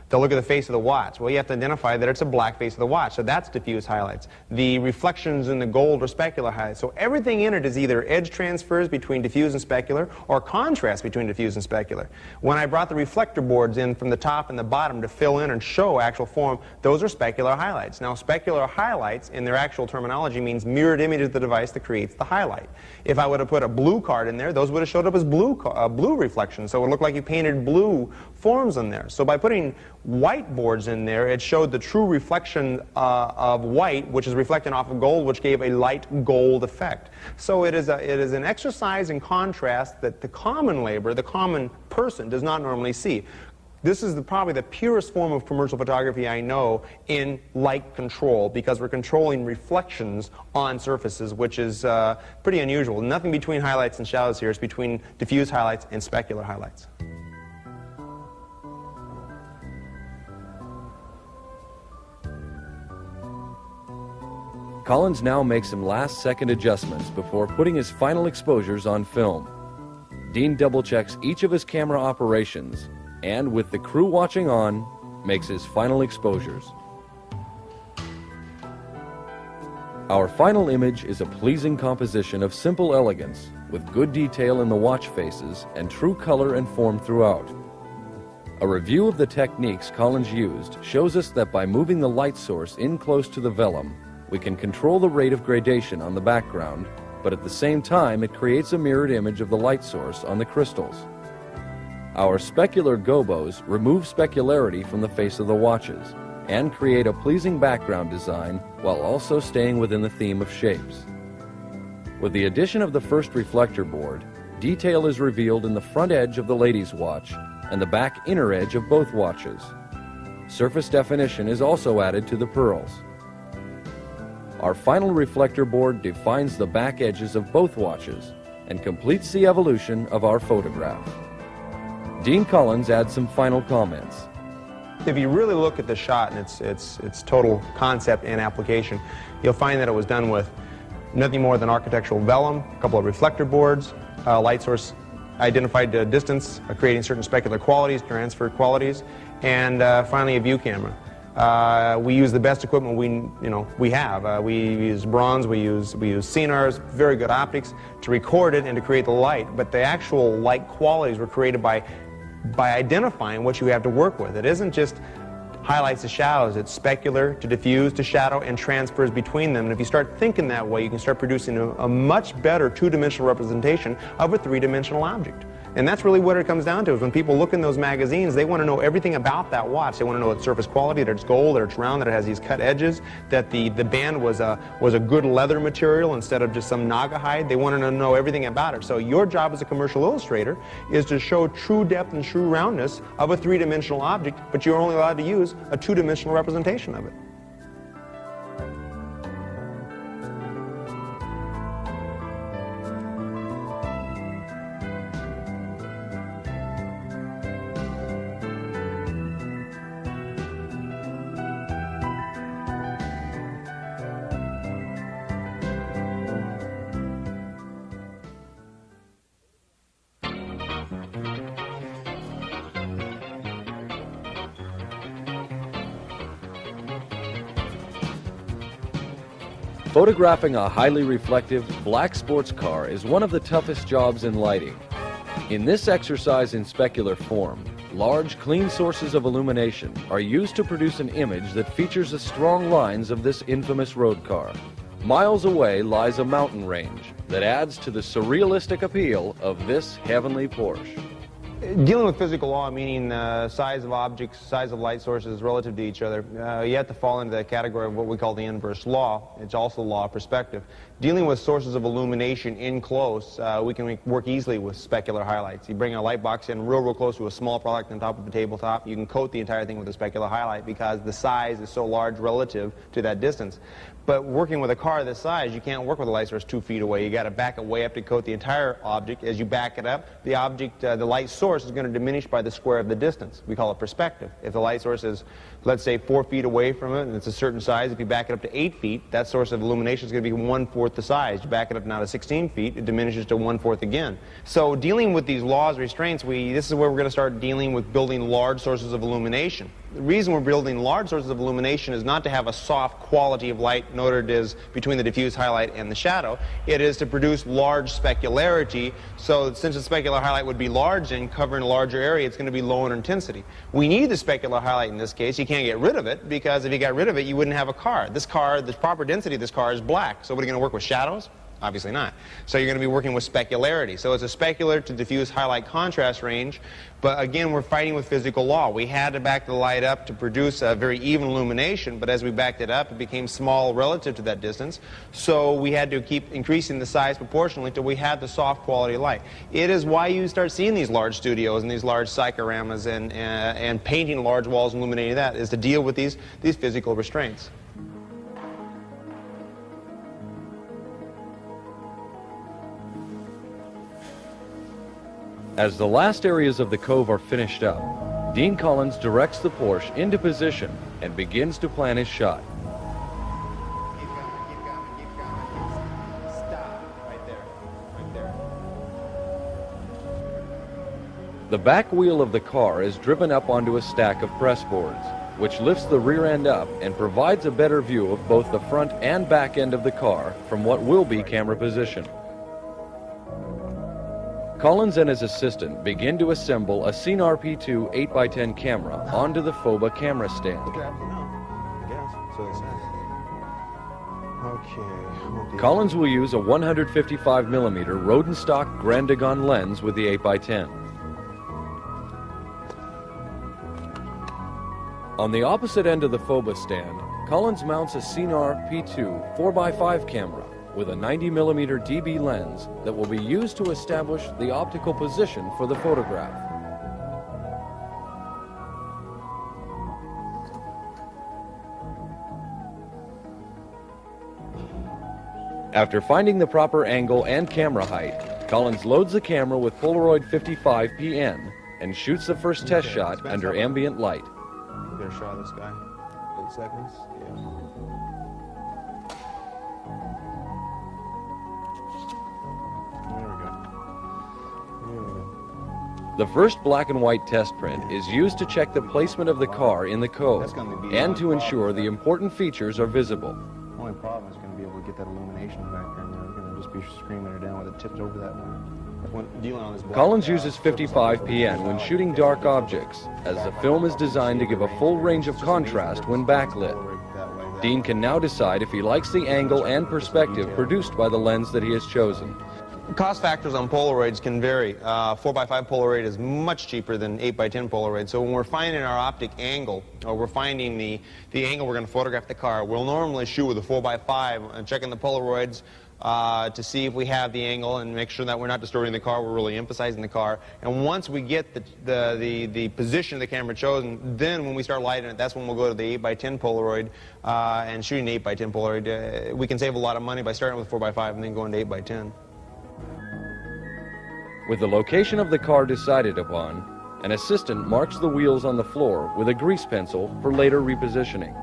They'll look at the face of the watch. Well, you have to identify that it's a black face of the watch, so that's diffuse highlights. The reflections in the gold are specular highlights. So everything in it is either edge transfers between diffuse and specular or contrast between diffuse and specular. When I brought the reflector boards in from the top and the bottom to fill in and show actual form, those are specular highlights. Now, specular highlights in their actual terminology means mirrored image of the device that creates the highlight. If I would have put a blue card in there, those would have showed up as blue reflections, so it would look like you painted blue forms in there. So by putting white boards in there, it showed the true reflection of white, which is reflecting off of gold, which gave a light gold effect. So it is an exercise in contrast that the common laborer, the common person, does not normally see. This is probably the purest form of commercial photography I know in light control, because we're controlling reflections on surfaces, which is pretty unusual. Nothing between highlights and shadows here. It's between diffuse highlights and specular highlights. Colins now makes some last-second adjustments before putting his final exposures on film. Dean double-checks each of his camera operations and, with the crew watching on, makes his final exposures. Our final image is a pleasing composition of simple elegance with good detail in the watch faces and true color and form throughout. A review of the techniques Colins used shows us that by moving the light source in close to the vellum, we can control the rate of gradation on the background, but at the same time it creates a mirrored image of the light source on the crystals. Our specular gobos remove specularity from the face of the watches and create a pleasing background design while also staying within the theme of shapes. With the addition of the first reflector board, detail is revealed in the front edge of the lady's watch and the back inner edge of both watches. Surface definition is also added to the pearls. Our final reflector board defines the back edges of both watches and completes the evolution of our photograph. Dean Colins adds some final comments. If you really look at the shot and its total concept and application, you'll find that it was done with nothing more than architectural vellum, a couple of reflector boards, light source identified distance, creating certain specular qualities, transfer qualities, and finally a view camera. We use the best equipment we have. We use bronze, we use Cinars, very good optics to record it and to create the light. But the actual light qualities were created by identifying what you have to work with. It isn't just highlights to shadows. It's specular to diffuse to shadow and transfers between them. And if you start thinking that way, you can start producing a much better two-dimensional representation of a three-dimensional object. And that's really what it comes down to, is when people look in those magazines, they want to know everything about that watch. They want to know its surface quality, that it's gold, that it's round, that it has these cut edges, that the band was a good leather material instead of just some naga hide. They want to know everything about it. So your job as a commercial illustrator is to show true depth and true roundness of a three-dimensional object, but you're only allowed to use a two-dimensional representation of it. Photographing a highly reflective black sports car is one of the toughest jobs in lighting. In this exercise in specular form, large, clean sources of illumination are used to produce an image that features the strong lines of this infamous road car. Miles away lies a mountain range that adds to the surrealistic appeal of this heavenly Porsche. Dealing with physical law, meaning size of objects, size of light sources relative to each other, you have to fall into the category of what we call the inverse law. It's also the law of perspective. Dealing with sources of illumination in close, we can work easily with specular highlights. You bring a light box in real close to a small product on top of a tabletop, you can coat the entire thing with a specular highlight because the size is so large relative to that distance. But working with a car this size, you can't work with a light source 2 feet away. You got to back it way up to coat the entire object. As you back it up, the object, the light source is going to diminish by the square of the distance. We call it perspective. If the light source is, let's say, 4 feet away from it, and it's a certain size, if you back it up to 8 feet, that source of illumination is going to be 1/4 the size. You back it up now to 16 feet, it diminishes to 1/4 again. So dealing with these laws, restraints, this is where we're going to start dealing with building large sources of illumination. The reason we're building large sources of illumination is not to have a soft quality of light, noted as between the diffuse highlight and the shadow. It is to produce large specularity, so since the specular highlight would be large and covering a larger area, it's going to be low in intensity. We need the specular highlight in this case. You can't get rid of it, because if you got rid of it, you wouldn't have a car. This car, the proper density of this car is black, so what are you going to work with, shadows? Obviously not. So you're going to be working with specularity. So it's a specular to diffuse highlight contrast range, but again, we're fighting with physical law. We had to back the light up to produce a very even illumination, but as we backed it up, it became small relative to that distance, so we had to keep increasing the size proportionally until we had the soft quality light. It is why you start seeing these large studios and these large cycloramas and painting large walls and illuminating that, is to deal with these physical restraints. As the last areas of the cove are finished up, Dean Collins directs the Porsche into position and begins to plan his shot. Keep going. Stop. Right there. The back wheel of the car is driven up onto a stack of press boards, which lifts the rear end up and provides a better view of both the front and back end of the car from what will be camera position. Colins and his assistant begin to assemble a Cinar P2 8x10 camera onto the FOBA camera stand. Colins will use a 155mm Rodenstock Grandagon lens with the 8x10. On the opposite end of the FOBA stand, Colins mounts a Cinar P2 4x5 camera with a 90mm DB lens that will be used to establish the optical position for the photograph. After finding the proper angle and camera height, Colins loads the camera with Polaroid 55PN and shoots the first test shot under ambient light. Get a shot of this guy. 8 seconds. Yeah. The first black and white test print is used to check the placement of the car in the cove and to ensure the important features are visible. The only problem is going to be able to get that illumination factor in there. We're going to just be screaming her down with it tipped over that way. Collins uses 55PN when shooting dark objects, as the film is designed to give a full range of contrast when backlit. Dean can now decide if he likes the angle and perspective produced by the lens that he has chosen. Cost factors on Polaroids can vary. 4x5 Polaroid is much cheaper than 8x10 Polaroid. So when we're finding our optic angle, or we're finding the angle we're going to photograph the car, we'll normally shoot with a 4x5 and checking the Polaroids to see if we have the angle and make sure that we're not distorting the car, we're really emphasizing the car. And once we get the position of the camera chosen, then when we start lighting it, that's when we'll go to the 8x10 Polaroid and shooting 8x10 Polaroid. We can save a lot of money by starting with 4x5 and then going to 8x10. With the location of the car decided upon, an assistant marks the wheels on the floor with a grease pencil for later repositioning.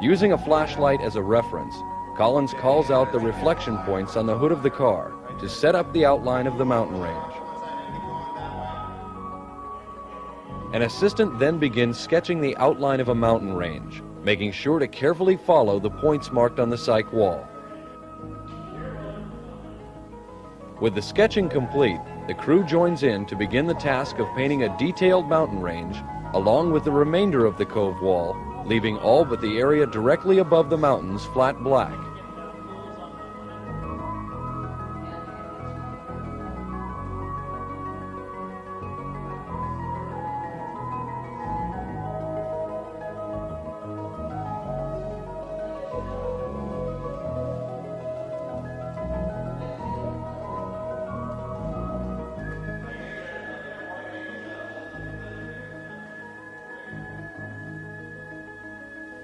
Using a flashlight as a reference, Collins calls out the reflection points on the hood of the car to set up the outline of the mountain range. An assistant then begins sketching the outline of a mountain range, making sure to carefully follow the points marked on the cyc wall. With the sketching complete, the crew joins in to begin the task of painting a detailed mountain range along with the remainder of the cove wall, leaving all but the area directly above the mountains flat black.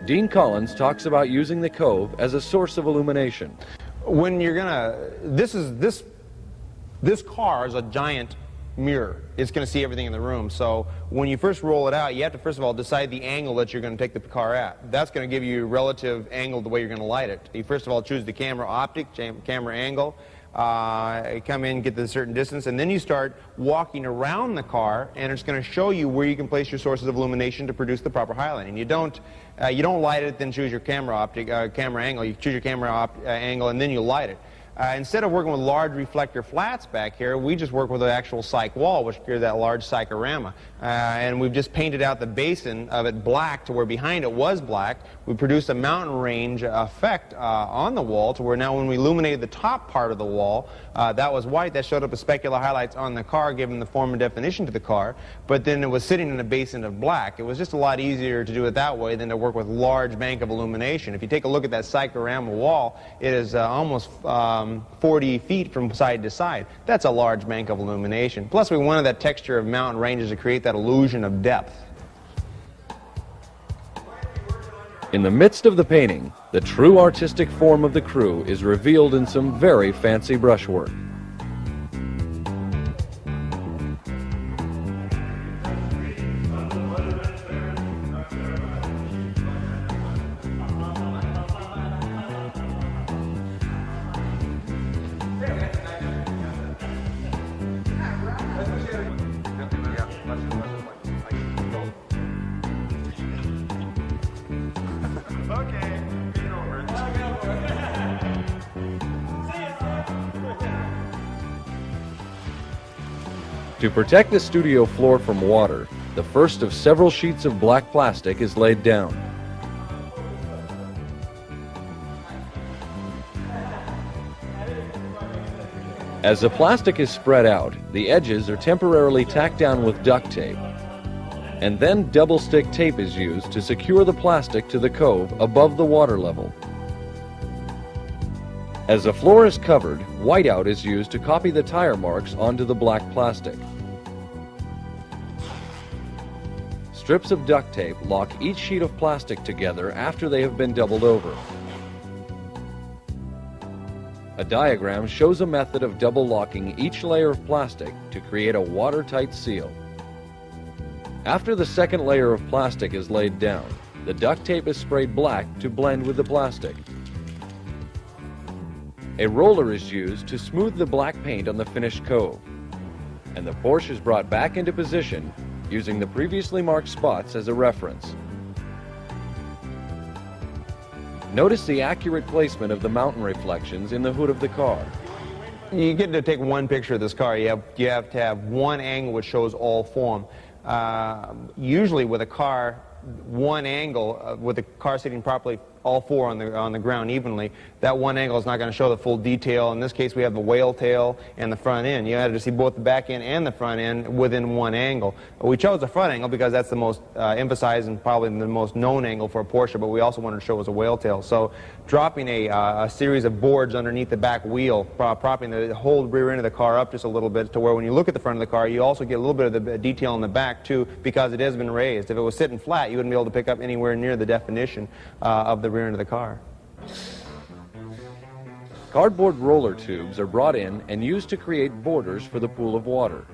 Dean Collins talks about using the cove as a source of illumination. When you're gonna, this car is a giant mirror. It's going to see everything in the room. So when you first roll it out, you have to first of all decide the angle that you're going to take the car at. That's going to give you relative angle the way you're going to light it. You first of all choose the camera optic, camera angle. come in, get to a certain distance, and then you start walking around the car, and it's going to show you where you can place your sources of illumination to produce the proper highlighting. You don't light it, then choose your camera angle. You choose your camera angle, and then you light it. Instead of working with large reflector flats back here, we just work with an actual cyc wall, which is that large cycorama. And we've just painted out the basin of it black to where behind it was black. We produced a mountain range effect on the wall to where now when we illuminated the top part of the wall, that was white. That showed up as specular highlights on the car, giving the form and definition to the car. But then it was sitting in a basin of black. It was just a lot easier to do it that way than to work with large bank of illumination. If you take a look at that cycorama wall, it is almost 40 feet from side to side. That's a large bank of illumination. Plus, we wanted that texture of mountain ranges to create that illusion of depth. In the midst of the painting, the true artistic form of the crew is revealed in some very fancy brushwork. To protect the studio floor from water, the first of several sheets of black plastic is laid down. As the plastic is spread out, the edges are temporarily tacked down with duct tape, and then double-stick tape is used to secure the plastic to the cove above the water level. As the floor is covered, whiteout is used to copy the tire marks onto the black plastic. Strips of duct tape lock each sheet of plastic together after they have been doubled over. A diagram shows a method of double locking each layer of plastic to create a watertight seal. After the second layer of plastic is laid down, the duct tape is sprayed black to blend with the plastic. A roller is used to smooth the black paint on the finished cove, and the Porsche is brought back into position using the previously marked spots as a reference. Notice the accurate placement of the mountain reflections in the hood of the car. You get to take one picture of this car. You have to have one angle which shows all form. Usually with a car, one angle, with the car sitting properly, all four on the ground evenly, that one angle is not going to show the full detail. In this case, we have the whale tail and the front end. You had to see both the back end and the front end within one angle. We chose the front angle because that's the most emphasized and probably the most known angle for a Porsche, but we also wanted to show as a whale tail. So dropping a series of boards underneath the back wheel, propping the whole rear end of the car up just a little bit to where when you look at the front of the car, you also get a little bit of the detail in the back too, because it has been raised. If it was sitting flat, you wouldn't be able to pick up anywhere near the definition of the rear end of the car. Cardboard roller tubes are brought in and used to create borders for the pool of water.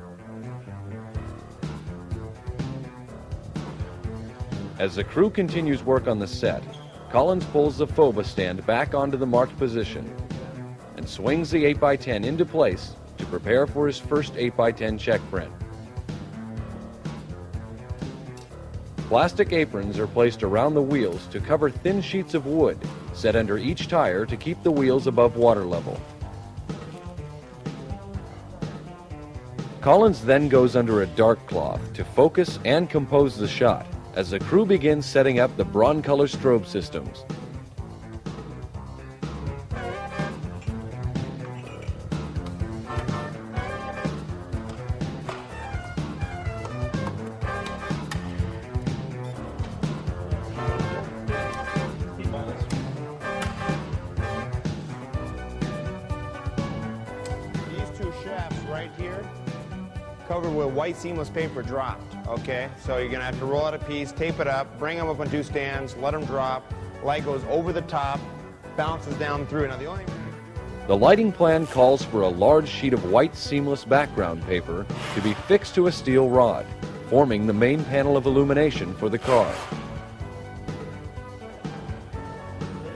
As the crew continues work on the set, Collins pulls the FOBA stand back onto the marked position and swings the 8x10 into place to prepare for his first 8x10 check print. Plastic aprons are placed around the wheels to cover thin sheets of wood set under each tire to keep the wheels above water level. Collins then goes under a dark cloth to focus and compose the shot as the crew begins setting up the Broncolor strobe systems. Right here, covered with white seamless paper dropped, okay? So you're gonna have to roll out a piece, tape it up, bring them up on two stands, let them drop, light goes over the top, bounces down through. Now the lighting plan calls for a large sheet of white seamless background paper to be fixed to a steel rod, forming the main panel of illumination for the car.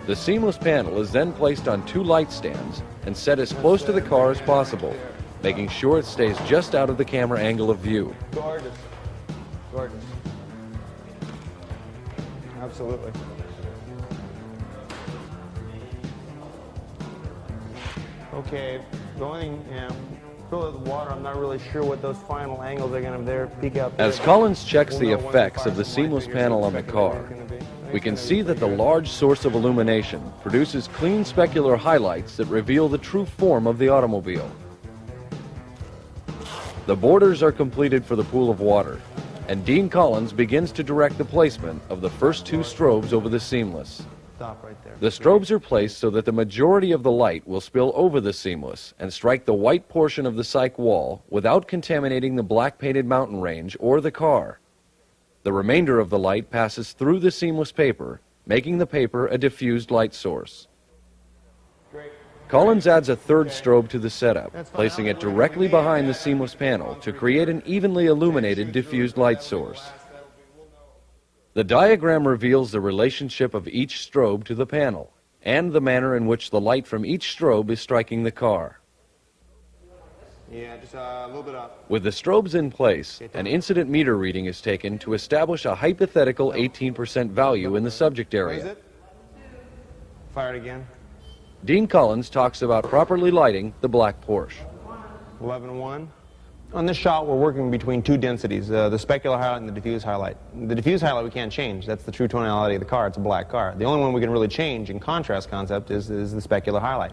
The seamless panel is then placed on two light stands and set as close to the car as possible, making sure it stays just out of the camera angle of view. Gorgeous. Gorgeous. Absolutely. Okay, going fill the water. I'm not really sure what those final angles are going to peek out there. As Collins checks the effects of the seamless panel on the car, we can see that the large source of illumination produces clean specular highlights that reveal the true form of the automobile. The borders are completed for the pool of water, and Dean Collins begins to direct the placement of the first two strobes over the seamless. Stop right there. The strobes are placed so that the majority of the light will spill over the seamless and strike the white portion of the cyc wall without contaminating the black painted mountain range or the car. The remainder of the light passes through the seamless paper, making the paper a diffused light source. Collins adds a third strobe to the setup, placing it directly behind the seamless panel to create an evenly illuminated diffused light source. The diagram reveals the relationship of each strobe to the panel and the manner in which the light from each strobe is striking the car. Yeah, just a little bit up. With the strobes in place, an incident meter reading is taken to establish a hypothetical 18% value in the subject Where is area. it? Fire it again. Dean Collins talks about properly lighting the black Porsche. 11-1. On this shot, we're working between two densities, the specular highlight and the diffuse highlight. The diffuse highlight we can't change. That's the true tonality of the car. It's a black car. The only one we can really change in contrast concept is the specular highlight.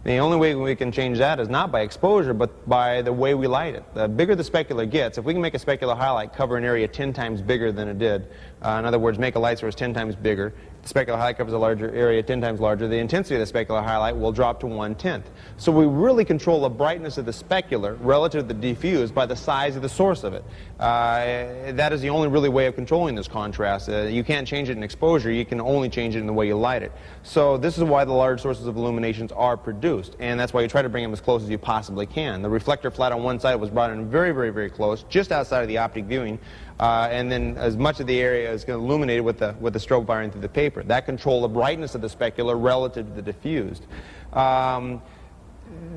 The only way we can change that is not by exposure, but by the way we light it. The bigger the specular gets, if we can make a specular highlight cover an area 10 times bigger than it did, in other words, make a light source 10 times bigger, the specular highlight covers a larger area 10 times larger, the intensity of the specular highlight will drop to 1/10. So we really control the brightness of the specular relative to the diffuse by the size of the source of it. That is the only really way of controlling this contrast. You can't change it in exposure, you can only change it in the way you light it. So this is why the large sources of illuminations are produced, and that's why you try to bring them as close as you possibly can. The reflector flat on one side was brought in very, very, very close, just outside of the optic viewing, and then as much of the area is illuminated with the strobe firing through the paper. That control the brightness of the specular relative to the diffused.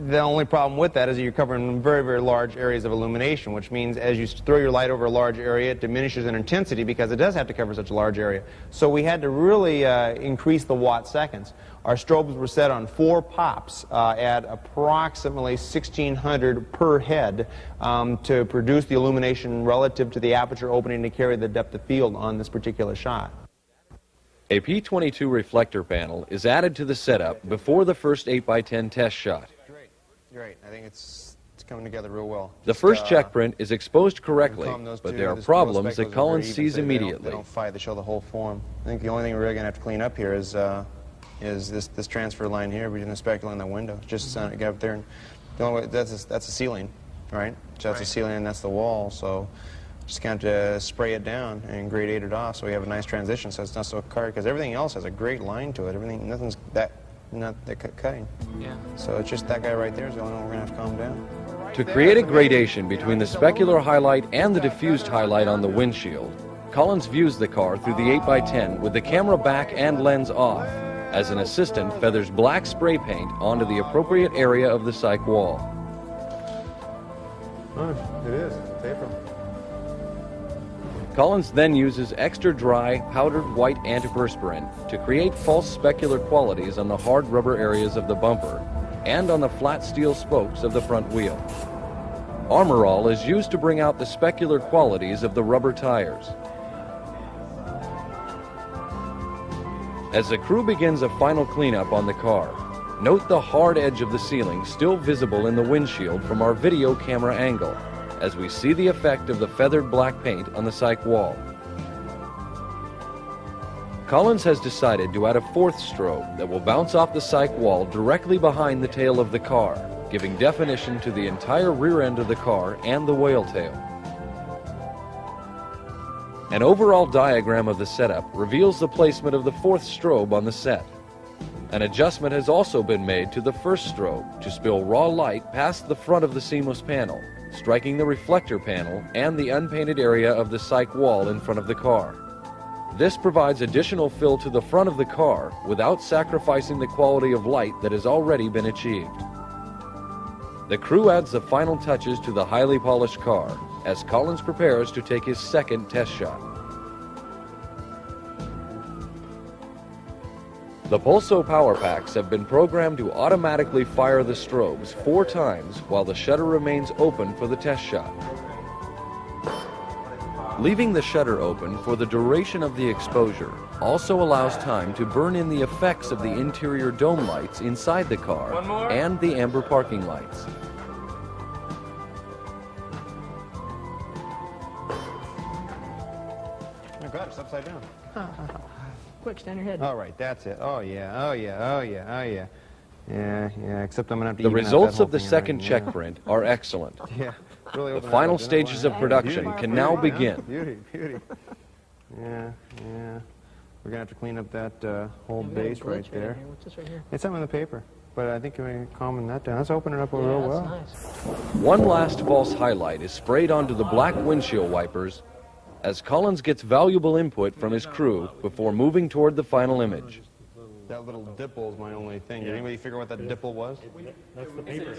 The only problem with that is that you're covering very, very large areas of illumination, which means as you throw your light over a large area, it diminishes in intensity because it does have to cover such a large area. So we had to really increase the watt seconds. Our strobes were set on 4 pops at approximately 1600 per head to produce the illumination relative to the aperture opening to carry the depth of field on this particular shot. A P22 reflector panel is added to the setup before the first 8x10 test shot. Great. I think it's coming together real well. The first check print is exposed correctly, Calm those but two. there are The problems that specules are Collins very even, sees so they immediately. don't fight. They show the whole form. I think the only thing we're really going to have to clean up here is this transfer line here between the specular and the window. Just get up there, and the only way, that's a ceiling, right? So that's a ceiling and that's the wall. So just kind of spray it down and grade 8 it off so we have a nice transition so it's not so cut, because everything else has a great line to it. Nothing's not that cutting. Yeah. So it's just that guy right there is the only one we're going to have to calm down. To create a gradation between the specular highlight and the diffused highlight on the windshield, Collins views the car through the 8x10 with the camera back and lens off, as an assistant feathers black spray paint onto the appropriate area of the cyc wall. Oh, it is. Paper. Collins then uses extra dry, powdered white antiperspirant to create false specular qualities on the hard rubber areas of the bumper and on the flat steel spokes of the front wheel. Armor All is used to bring out the specular qualities of the rubber tires. As the crew begins a final cleanup on the car, note the hard edge of the ceiling still visible in the windshield from our video camera angle, as we see the effect of the feathered black paint on the cyc wall. Collins has decided to add a 4th strobe that will bounce off the cyc wall directly behind the tail of the car, giving definition to the entire rear end of the car and the whale tail. An overall diagram of the setup reveals the placement of the 4th strobe on the set. An adjustment has also been made to the 1st strobe to spill raw light past the front of the seamless panel, striking the reflector panel and the unpainted area of the cyc wall in front of the car. This provides additional fill to the front of the car without sacrificing the quality of light that has already been achieved. The crew adds the final touches to the highly polished car as Colins prepares to take his second test shot. The Pulso power packs have been programmed to automatically fire the strobes 4 times while the shutter remains open for the test shot. Leaving the shutter open for the duration of the exposure also allows time to burn in the effects of the interior dome lights inside the car and the amber parking lights. Oh God, it's upside down. Quick, stand your head. All right, that's it. Oh yeah, oh yeah, oh yeah, oh yeah. Yeah, except I'm gonna have to The even out results that of the whole thing second right. check Yeah. print are excellent. Yeah, really The open final up, didn't stages it? of production can now begin. Beauty, beauty. Yeah. We're gonna have to clean up that whole base right there. What's this right here? It's something in the paper, but I think we can calm that down. Let's open it up real That's well. nice. One last false highlight is sprayed onto the black windshield wipers as Colins gets valuable input from his crew before moving toward the final image. That little dipple is my only thing. Did anybody figure out what that dipple was? That's the paper.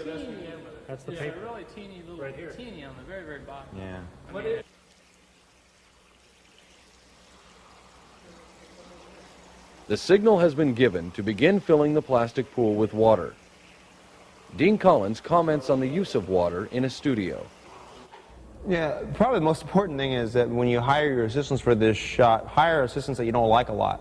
That's the Yeah, paper. really teeny little, teeny on the very, very bottom. Yeah. The signal has been given to begin filling the plastic pool with water. Dean Colins comments on the use of water in a studio. Yeah, probably the most important thing is that when you hire your assistants for this shot, hire assistants that you don't like a lot.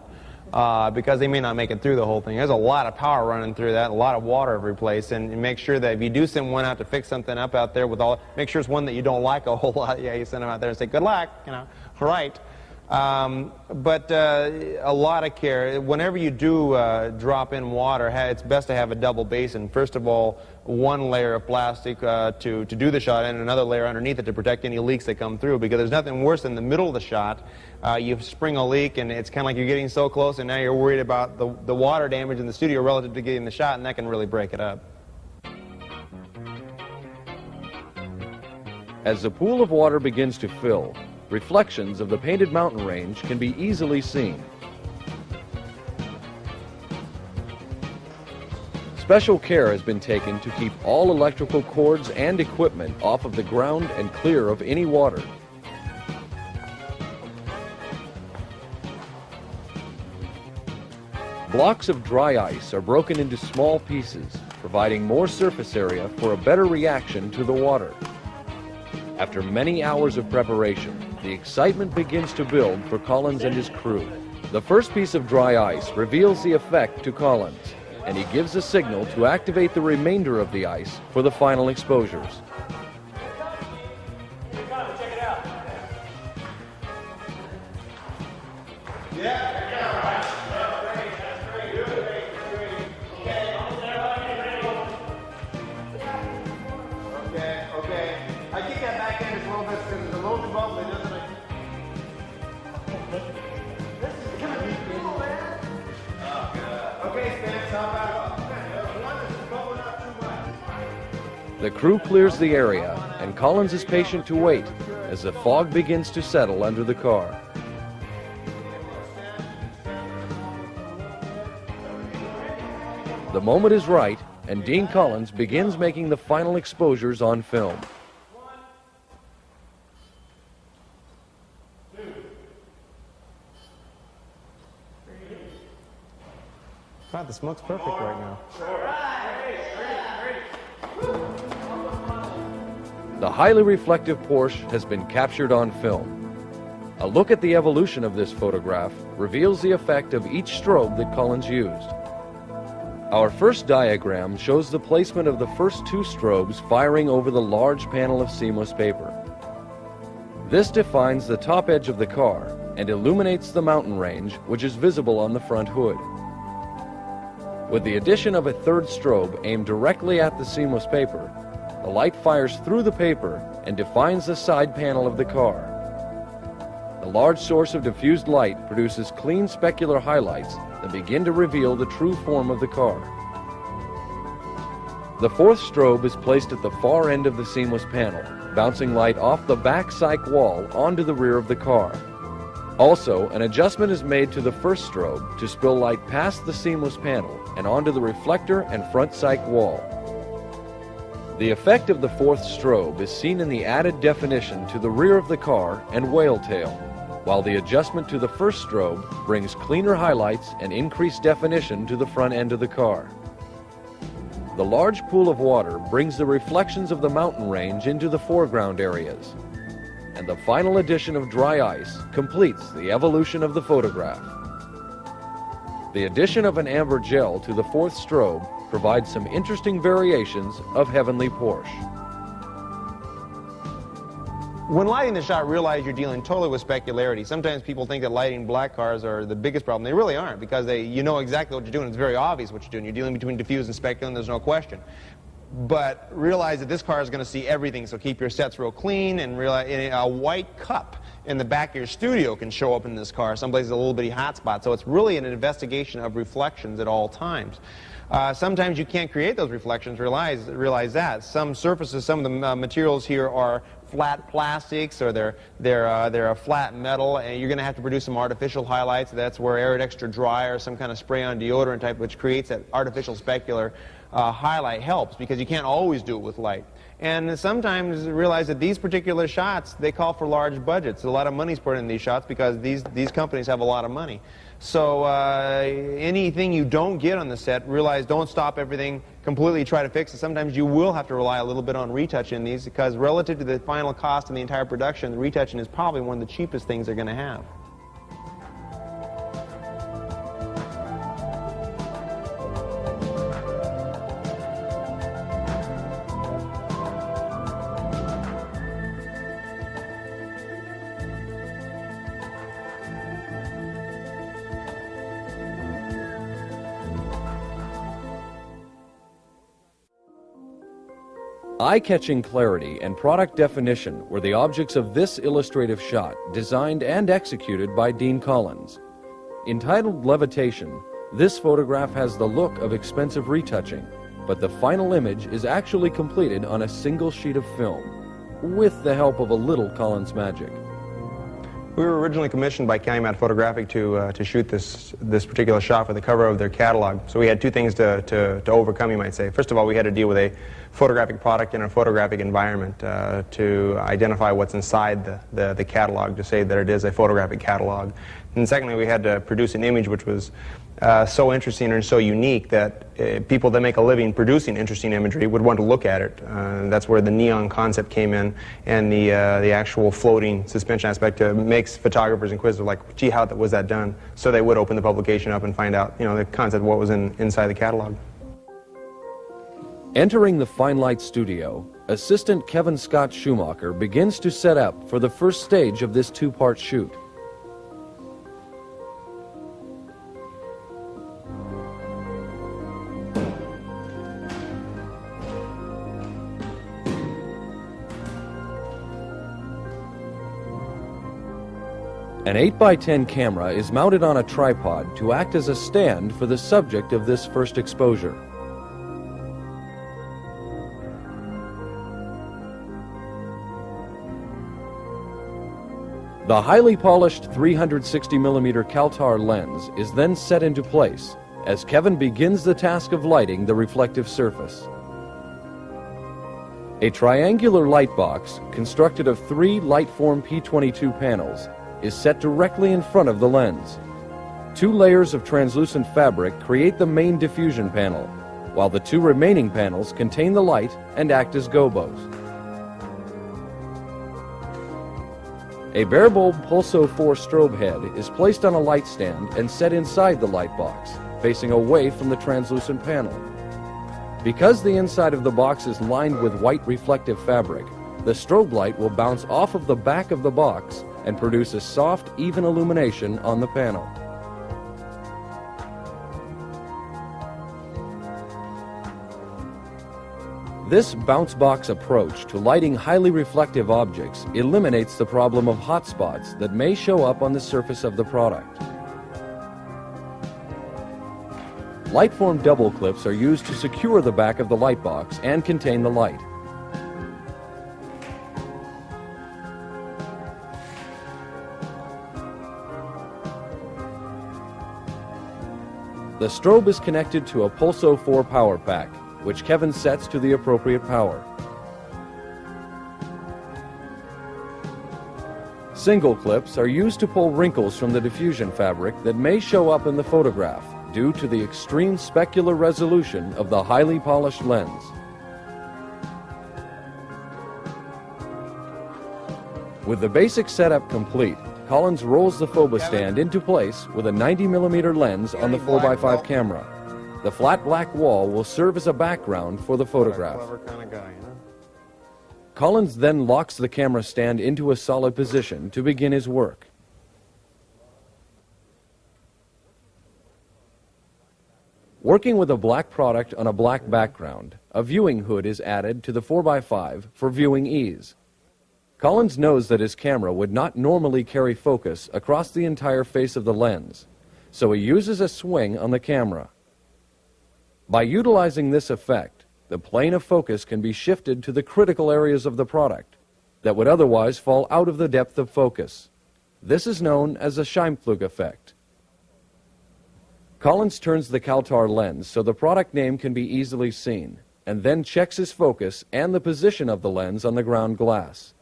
Because they may not make it through the whole thing. There's a lot of power running through that, a lot of water every place, and make sure that if you do send one out to fix something up out there with all, make sure it's one that you don't like a whole lot. Yeah, you send them out there and say, good luck, you know, right. But a lot of care. Whenever you do drop in water, it's best to have a double basin. First of all, one layer of plastic to do the shot and another layer underneath it to protect any leaks that come through, because there's nothing worse than the middle of the shot. You spring a leak and it's kind of like you're getting so close and now you're worried about the water damage in the studio relative to getting the shot, and that can really break it up. As the pool of water begins to fill, reflections of the painted mountain range can be easily seen. Special care has been taken to keep all electrical cords and equipment off of the ground and clear of any water. Blocks of dry ice are broken into small pieces, providing more surface area for a better reaction to the water. After many hours of preparation, the excitement begins to build for Colins and his crew. The first piece of dry ice reveals the effect to Colins, and he gives a signal to activate the remainder of the ice for the final exposures. Okay. I kick that back in just a little bit because the load above it doesn't. Okay, Stan, stop out. One is bubbling up too much. The crew clears the area, and Colins is patient to wait as the fog begins to settle under the car. The moment is right, and Dean Colins begins making the final exposures on film. God, the smoke's perfect right now. The highly reflective Porsche has been captured on film. A look at the evolution of this photograph reveals the effect of each strobe that Colins used. Our first diagram shows the placement of the first 2 strobes firing over the large panel of seamless paper. This defines the top edge of the car and illuminates the mountain range, which is visible on the front hood. With the addition of a third strobe aimed directly at the seamless paper, the light fires through the paper and defines the side panel of the car. The large source of diffused light produces clean specular highlights that begin to reveal the true form of the car. The fourth strobe is placed at the far end of the seamless panel, bouncing light off the back cyc wall onto the rear of the car. Also, an adjustment is made to the first strobe to spill light past the seamless panel and onto the reflector and front cyc wall. The effect of the fourth strobe is seen in the added definition to the rear of the car and whale tail, while the adjustment to the first strobe brings cleaner highlights and increased definition to the front end of the car. The large pool of water brings the reflections of the mountain range into the foreground areas, and the final addition of dry ice completes the evolution of the photograph. The addition of an amber gel to the fourth strobe provides some interesting variations of Heavenly Porsche. When lighting the shot, realize you're dealing totally with specularity. Sometimes people think that lighting black cars are the biggest problem. They really aren't, because you know exactly what you're doing. It's very obvious what you're doing. You're dealing between diffuse and speculant, there's no question. But realize that this car is going to see everything, so keep your sets real clean, and realize a white cup in the back of your studio can show up in this car. Some places a little bitty hot spot. So it's really an investigation of reflections at all times. Sometimes you can't create those reflections. Realize that. Some surfaces, some of the materials here are flat plastics, or they're a flat metal, and you're going to have to produce some artificial highlights. That's where Arid Extra Dry or some kind of spray-on deodorant type, which creates that artificial specular highlight, helps, because you can't always do it with light. And sometimes realize that these particular shots, they call for large budgets. A lot of money's put in these shots because these companies have a lot of money. So anything you don't get on the set, realize don't stop everything, completely try to fix it. Sometimes you will have to rely a little bit on retouching these, because relative to the final cost of the entire production, the retouching is probably one of the cheapest things they're going to have. Eye-catching clarity and product definition were the objects of this illustrative shot, designed and executed by Dean Colins. Entitled Levitation, this photograph has the look of expensive retouching, but the final image is actually completed on a single sheet of film, with the help of a little Colins magic. We were originally commissioned by Calumet Photographic to shoot this particular shot for the cover of their catalog. So we had two things to overcome, you might say. First of all, we had to deal with a photographic product in a photographic environment to identify what's inside the catalog, to say that it is a photographic catalog. And secondly, we had to produce an image which was so interesting and so unique that people that make a living producing interesting imagery would want to look at it. That's where the neon concept came in, and the actual floating suspension aspect makes photographers inquisitive, like, gee, how was that done? So they would open the publication up and find out, you know, the concept of what was inside the catalog. Entering the Fine Light studio, assistant Kevin Scott Schumacher begins to set up for the first stage of this two-part shoot. An 8x10 camera is mounted on a tripod to act as a stand for the subject of this first exposure. The highly polished 360mm Kaltar lens is then set into place as Kevin begins the task of lighting the reflective surface. A triangular light box constructed of 3 Lightform P22 panels is set directly in front of the lens. 2 layers of translucent fabric create the main diffusion panel, while the 2 remaining panels contain the light and act as gobos. A bare bulb Pulso 4 strobe head is placed on a light stand and set inside the light box, facing away from the translucent panel. Because the inside of the box is lined with white reflective fabric, the strobe light will bounce off of the back of the box and produce a soft, even illumination on the panel. This bounce box approach to lighting highly reflective objects eliminates the problem of hot spots that may show up on the surface of the product. Lightform double clips are used to secure the back of the light box and contain the light. The strobe is connected to a Pulso 4 power pack, which Kevin sets to the appropriate power. Single clips are used to pull wrinkles from the diffusion fabric that may show up in the photograph due to the extreme specular resolution of the highly polished lens. With the basic setup complete, Colins rolls the phobostand into place with a 90mm lens on the 4x5 camera. The flat black wall will serve as a background for the photograph. Clever kind of guy, you know? Colins then locks the camera stand into a solid position to begin his work. Working with a black product on a black background, a viewing hood is added to the 4x5 for viewing ease. Colins knows that his camera would not normally carry focus across the entire face of the lens, so he uses a swing on the camera. By utilizing this effect, the plane of focus can be shifted to the critical areas of the product that would otherwise fall out of the depth of focus. This is known as a Scheimpflug effect. Colins turns the Kaltar lens so the product name can be easily seen, and then checks his focus and the position of the lens on the ground glass.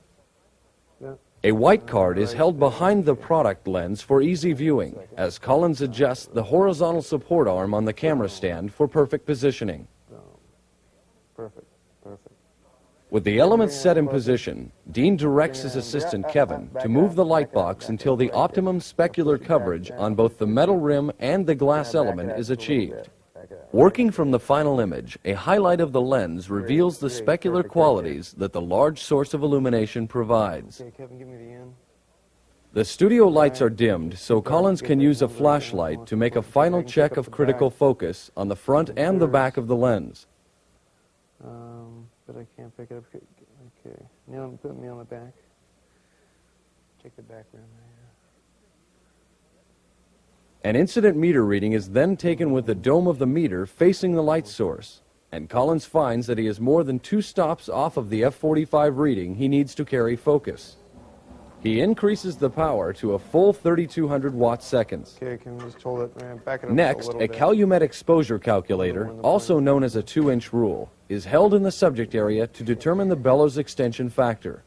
A white card is held behind the product lens for easy viewing, as Colins adjusts the horizontal support arm on the camera stand for perfect positioning. Perfect, perfect. With the elements set in position, Dean directs his assistant Kevin to move the light box until the optimum specular coverage on both the metal rim and the glass element is achieved. Working from the final image, a highlight of the lens reveals the specular qualities that the large source of illumination provides. Okay, Kevin, give me the end. The studio lights are dimmed, so Colins can use a flashlight to make a final check of critical focus on the front and the back of the lens. But I can't pick it up. Okay, now put me on the back. Take the back rim there. An incident meter reading is then taken with the dome of the meter facing the light source, and Colins finds that he is more than 2 stops off of the f45 reading he needs to carry focus. He increases the power to a full 3200 watt seconds. Okay, can we just hold it? Back it up Next, a a little bit. Calumet exposure calculator, also known as a 2-inch rule, is held in the subject area to determine the bellows extension factor.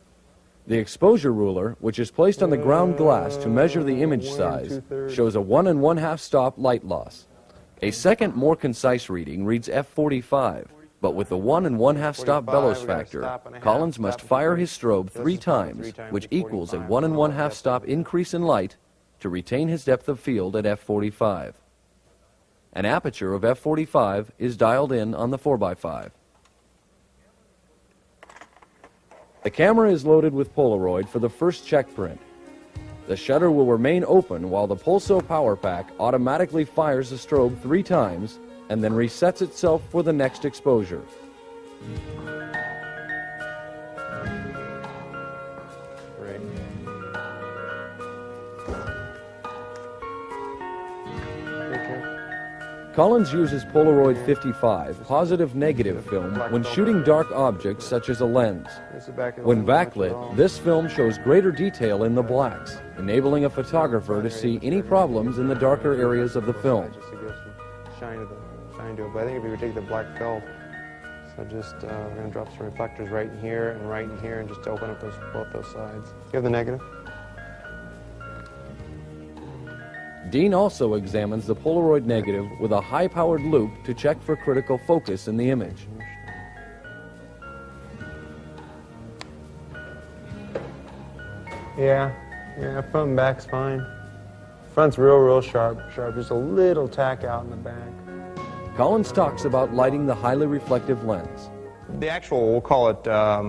The exposure ruler, which is placed on the ground glass to measure the image size, shows a 1 1/2 stop light loss. A second, more concise reading reads f45, but with the 1 1/2 stop bellows factor, Colins must fire his strobe 3 times, which equals a 1 1/2 stop increase in light to retain his depth of field at f45. An aperture of f45 is dialed in on the 4x5. The camera is loaded with Polaroid for the first check print. The shutter will remain open while the Pulso power pack automatically fires the strobe 3 times and then resets itself for the next exposure. Great. Colins uses Polaroid 55 positive-negative film when shooting dark objects such as a lens. When backlit, this film shows greater detail in the blacks, enabling a photographer to see any problems in the darker areas of the film. Just to give some shine to it. But I think if we would take the black felt, so just we're going to drop some reflectors right in here and just to open up both those sides. You have the negative? Dean also examines the Polaroid negative with a high-powered loop to check for critical focus in the image. Yeah, front and back's fine. Front's real sharp, just a little tack out in the back. Colins talks about lighting the highly reflective lens. The actual, we'll call it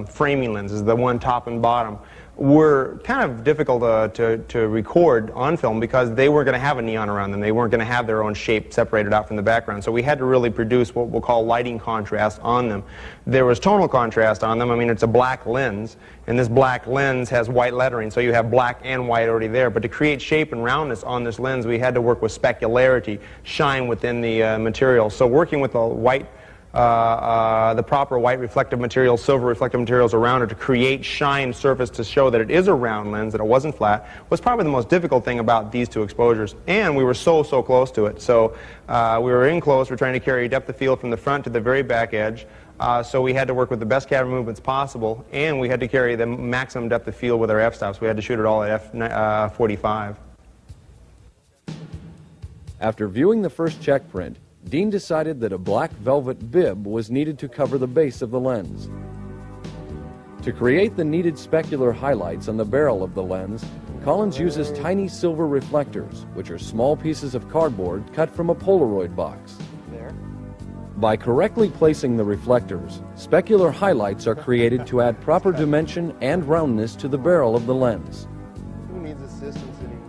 framing lenses, the one top and bottom, were kind of difficult to record on film because they weren't going to have a neon around them. They weren't going to have their own shape separated out from the background. So we had to really produce what we'll call lighting contrast on them. There was tonal contrast on them. I mean, it's a black lens, and this black lens has white lettering, so you have black and white already there. But to create shape and roundness on this lens, we had to work with specularity, shine within the material. So working with the white the proper white reflective materials, silver reflective materials around it to create shine surface to show that it is a round lens, that it wasn't flat, was probably the most difficult thing about these 2 exposures. And we were so close to it. So we were in close. We're trying to carry depth of field from the front to the very back edge. So we had to work with the best camera movements possible, and we had to carry the maximum depth of field with our f-stops. We had to shoot it all at f45. After viewing the first check print, Dean decided that a black velvet bib was needed to cover the base of the lens. To create the needed specular highlights on the barrel of the lens, Colins uses tiny silver reflectors, which are small pieces of cardboard cut from a Polaroid box. By correctly placing the reflectors, specular highlights are created to add proper dimension and roundness to the barrel of the lens. Who needs assistance anymore?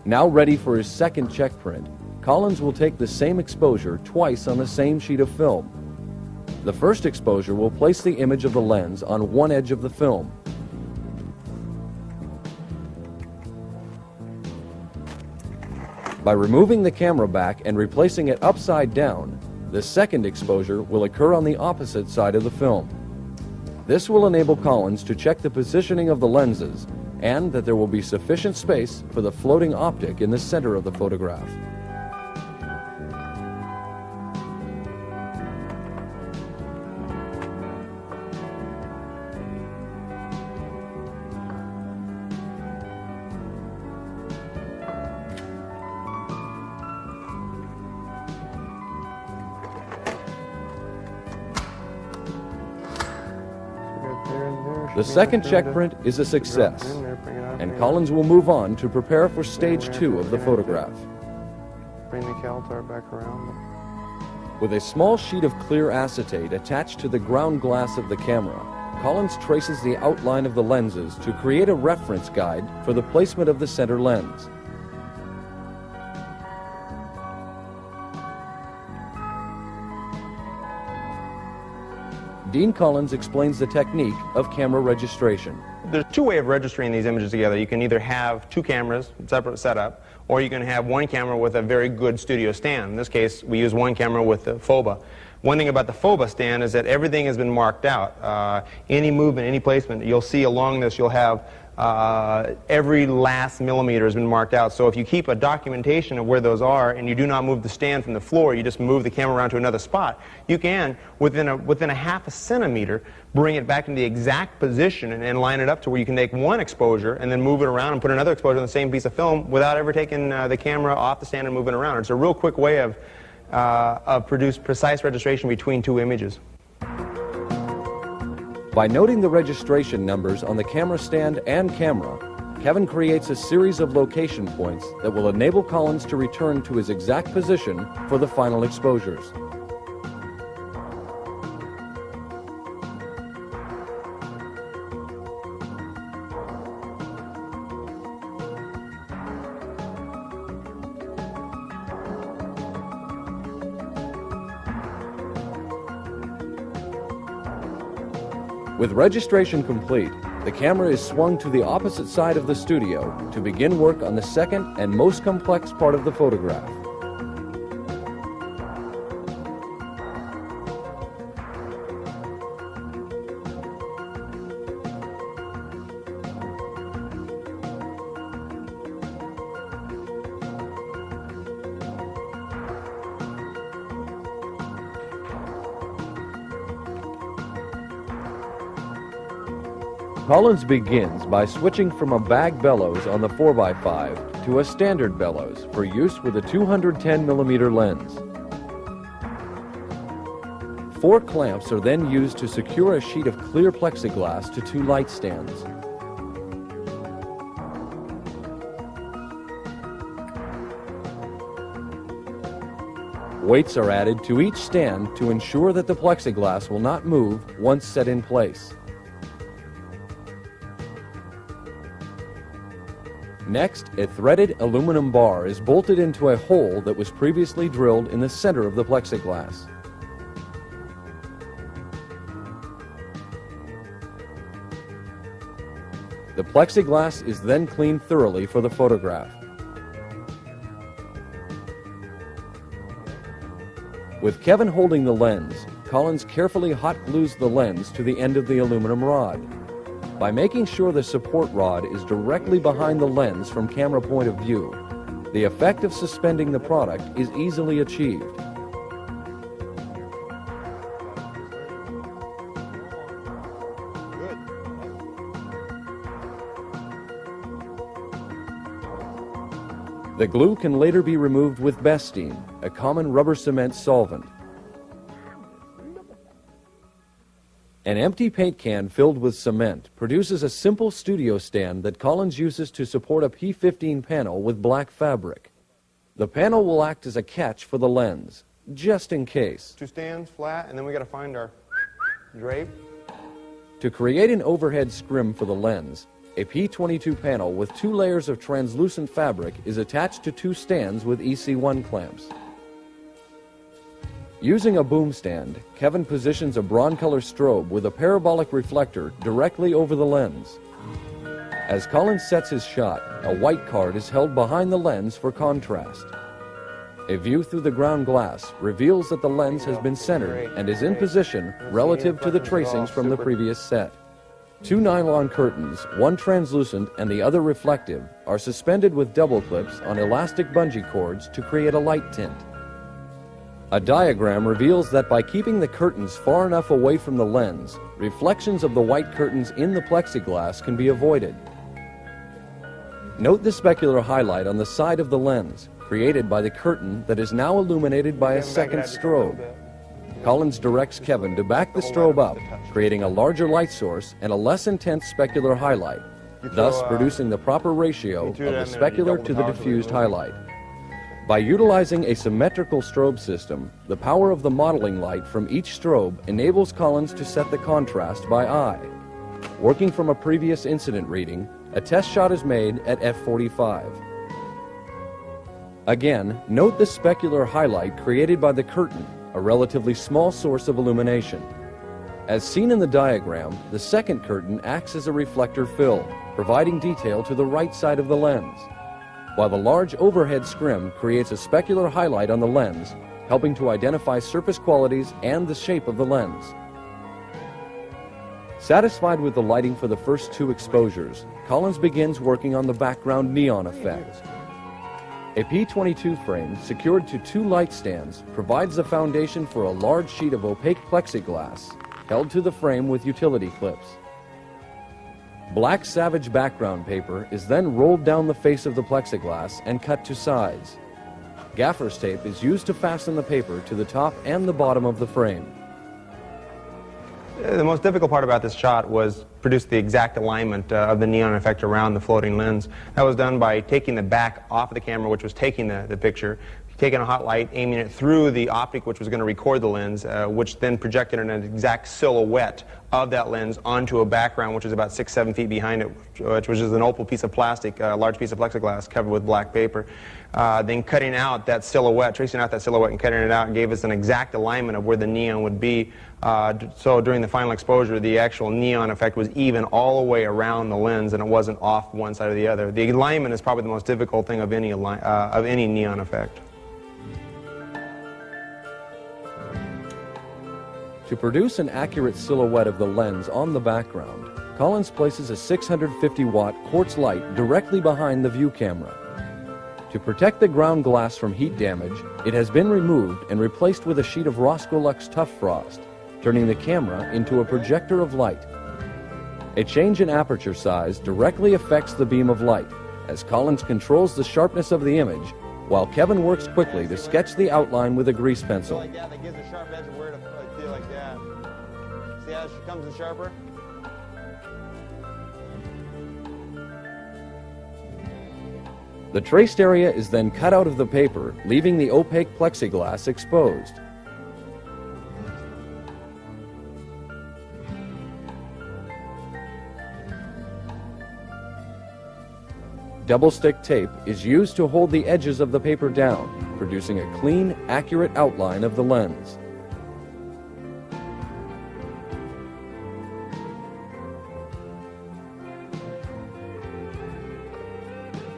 Now ready for his second check print, Colins will take the same exposure twice on the same sheet of film. The first exposure will place the image of the lens on one edge of the film. By removing the camera back and replacing it upside down, the second exposure will occur on the opposite side of the film. This will enable Colins to check the positioning of the lenses and that there will be sufficient space for the floating optic in the center of the photograph. The second check print is a success, and Colins will move on to prepare for stage 2 of the photograph. Bring the Caltar back around. With a small sheet of clear acetate attached to the ground glass of the camera, Colins traces the outline of the lenses to create a reference guide for the placement of the center lens. Dean Colins explains the technique of camera registration. There's two ways of registering these images together. You can either have two cameras, separate setup, or you can have one camera with a very good studio stand. In this case, we use one camera with the FOBA. One thing about the FOBA stand is that everything has been marked out. Any movement, any placement, you'll see along this, you'll have every last millimeter has been marked out. So if you keep a documentation of where those are and you do not move the stand from the floor, you just move the camera around to another spot, you can, within a half a centimeter, bring it back in the exact position and line it up to where you can take one exposure and then move it around and put another exposure on the same piece of film without ever taking the camera off the stand and moving it around. It's a real quick way of produce precise registration between two images. By noting the registration numbers on the camera stand and camera, Kevin creates a series of location points that will enable Colins to return to his exact position for the final exposures. With registration complete, the camera is swung to the opposite side of the studio to begin work on the second and most complex part of the photograph. Colins begins by switching from a bag bellows on the 4x5 to a standard bellows for use with a 210mm lens. 4 clamps are then used to secure a sheet of clear plexiglass to 2 light stands. Weights are added to each stand to ensure that the plexiglass will not move once set in place. Next, a threaded aluminum bar is bolted into a hole that was previously drilled in the center of the plexiglass. The plexiglass is then cleaned thoroughly for the photograph. With Kevin holding the lens, Colins carefully hot glues the lens to the end of the aluminum rod. By making sure the support rod is directly behind the lens from camera point of view, the effect of suspending the product is easily achieved. The glue can later be removed with Bestine, a common rubber cement solvent. An empty paint can filled with cement produces a simple studio stand that Colins uses to support a P15 panel with black fabric. The panel will act as a catch for the lens, just in case. 2 stands flat, and then we got to find our drape. To create an overhead scrim for the lens, a P22 panel with 2 layers of translucent fabric is attached to 2 stands with EC1 clamps. Using a boom stand, Kevin positions a bronze-color strobe with a parabolic reflector directly over the lens. As Colins sets his shot, a white card is held behind the lens for contrast. A view through the ground glass reveals that the lens has been centered and is in position relative to the tracings from the previous set. 2 nylon curtains, one translucent and the other reflective, are suspended with double clips on elastic bungee cords to create a light tint. A diagram reveals that by keeping the curtains far enough away from the lens, reflections of the white curtains in the plexiglass can be avoided. Note the specular highlight on the side of the lens, created by the curtain that is now illuminated by a second strobe. Colins directs Kevin to back the strobe up, creating a larger light source and a less intense specular highlight, thus producing the proper ratio of the specular to the diffused highlight. By utilizing a symmetrical strobe system, the power of the modeling light from each strobe enables Colins to set the contrast by eye. Working from a previous incident reading, a test shot is made at f45. Again, note the specular highlight created by the curtain, a relatively small source of illumination. As seen in the diagram, the second curtain acts as a reflector fill, providing detail to the right side of the lens, while the large overhead scrim creates a specular highlight on the lens, helping to identify surface qualities and the shape of the lens. Satisfied with the lighting for the first 2 exposures, Colins begins working on the background neon effect. A P22 frame secured to 2 light stands provides the foundation for a large sheet of opaque plexiglass held to the frame with utility clips. Black Savage background paper is then rolled down the face of the plexiglass and cut to size. Gaffer's tape is used to fasten the paper to the top and the bottom of the frame. The most difficult part about this shot was produce the exact alignment of the neon effect around the floating lens. That was done by taking the back off of the camera, which was taking the picture, taking a hot light, aiming it through the optic which was going to record the lens, which then projected an exact silhouette of that lens onto a background which is about 6-7 feet behind it, which was just an opal piece of plastic, a large piece of plexiglass covered with black paper. Then cutting out that silhouette, tracing out that silhouette and cutting it out, gave us an exact alignment of where the neon would be. So during the final exposure, the actual neon effect was even all the way around the lens, and it wasn't off one side or the other. The alignment is probably the most difficult thing of any neon effect. To produce an accurate silhouette of the lens on the background, Colins places a 650-watt quartz light directly behind the view camera. To protect the ground glass from heat damage, it has been removed and replaced with a sheet of Roscolux Tough Frost, turning the camera into a projector of light. A change in aperture size directly affects the beam of light, as Colins controls the sharpness of the image, while Kevin works quickly to sketch the outline with a grease pencil. Like that gives a sharp edge of where to feel like that. See how it comes in sharper? The traced area is then cut out of the paper, leaving the opaque plexiglass exposed. Double-stick tape is used to hold the edges of the paper down, producing a clean, accurate outline of the lens.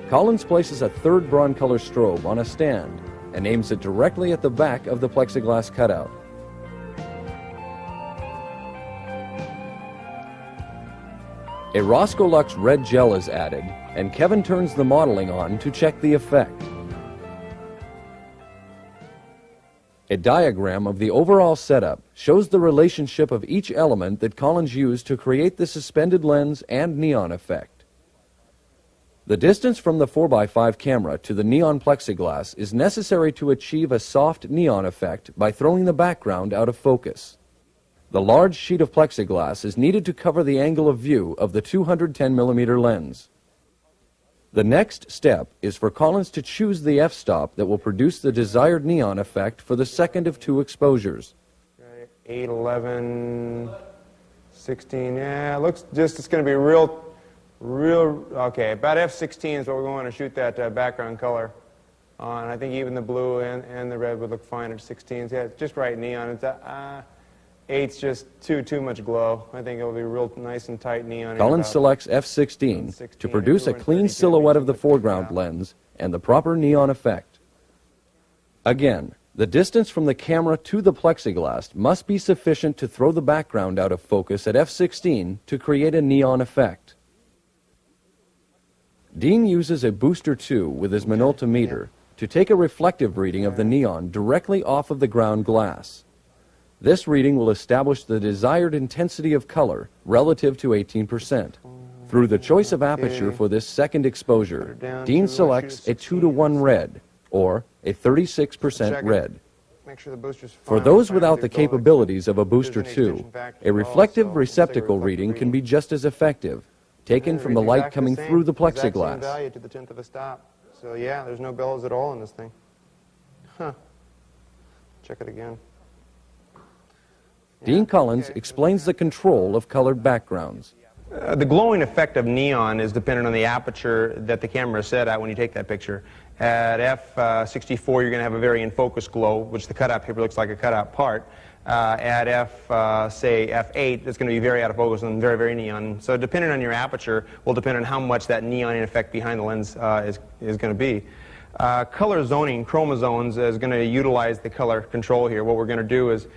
Colins places a third bronze-color strobe on a stand and aims it directly at the back of the plexiglass cutout. A Roscolux red gel is added, and Kevin turns the modeling on to check the effect. A diagram of the overall setup shows the relationship of each element that Colins used to create the suspended lens and neon effect. The distance from the 4x5 camera to the neon plexiglass is necessary to achieve a soft neon effect by throwing the background out of focus. The large sheet of plexiglass is needed to cover the angle of view of the 210mm lens. The next step is for Colins to choose the f-stop that will produce the desired neon effect for the second of two exposures. 8, 11, 16, yeah, it looks just, it's going to be real, okay, about f16 is what we're going to shoot that background color on. I think even the blue and the red would look fine at 16s. Yeah, it's just right neon. It's 8's just too much glow. I think it'll be real nice and tight neon. Colins selects f16 to produce a clean silhouette of the foreground lens and the proper neon effect. Again, the distance from the camera to the plexiglass must be sufficient to throw the background out of focus at f16 to create a neon effect. Dean uses a booster 2 with his Minolta meter to take a reflective reading of the neon directly off of the ground glass. This reading will establish the desired intensity of color relative to 18%. Through the choice of aperture for this second exposure, Dean selects a 2:1 red, or a 36% red. For those without the capabilities of a booster 2, a reflective receptacle reading can be just as effective, taken from the light coming through the plexiglass. So yeah, there's no bellows at all in this thing. Huh. Check it again. Dean Colins explains the control of colored backgrounds. The glowing effect of neon is dependent on the aperture that the camera is set at when you take that picture. At f64, you're going to have a very in-focus glow, which the cutout paper looks like a cutout part. At say f8, it's going to be very out of focus and very neon. So depending on your aperture will depend on how much that neon effect behind the lens is going to be. Color zoning, chroma zones, is going to utilize the color control here. What we're going to do is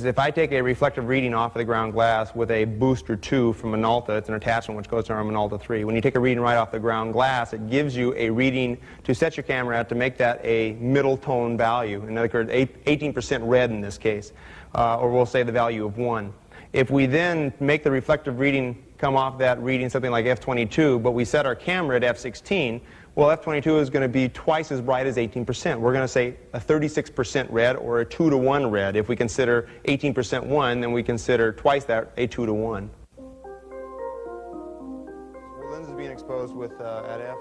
if I take a reflective reading off of the ground glass with a booster 2 from Minolta, it's an attachment which goes to our Minolta 3. When you take a reading right off the ground glass, it gives you a reading to set your camera at to make that a middle tone value. In other words, 18% red in this case, or we'll say the value of 1. If we then make the reflective reading come off that reading something like f22, but we set our camera at f16, well, f22 is going to be twice as bright as 18%. We're going to say a 36% red or a 2:1 red. If we consider 18% 1, then we consider twice that a 2:1. The lens is being exposed with at f.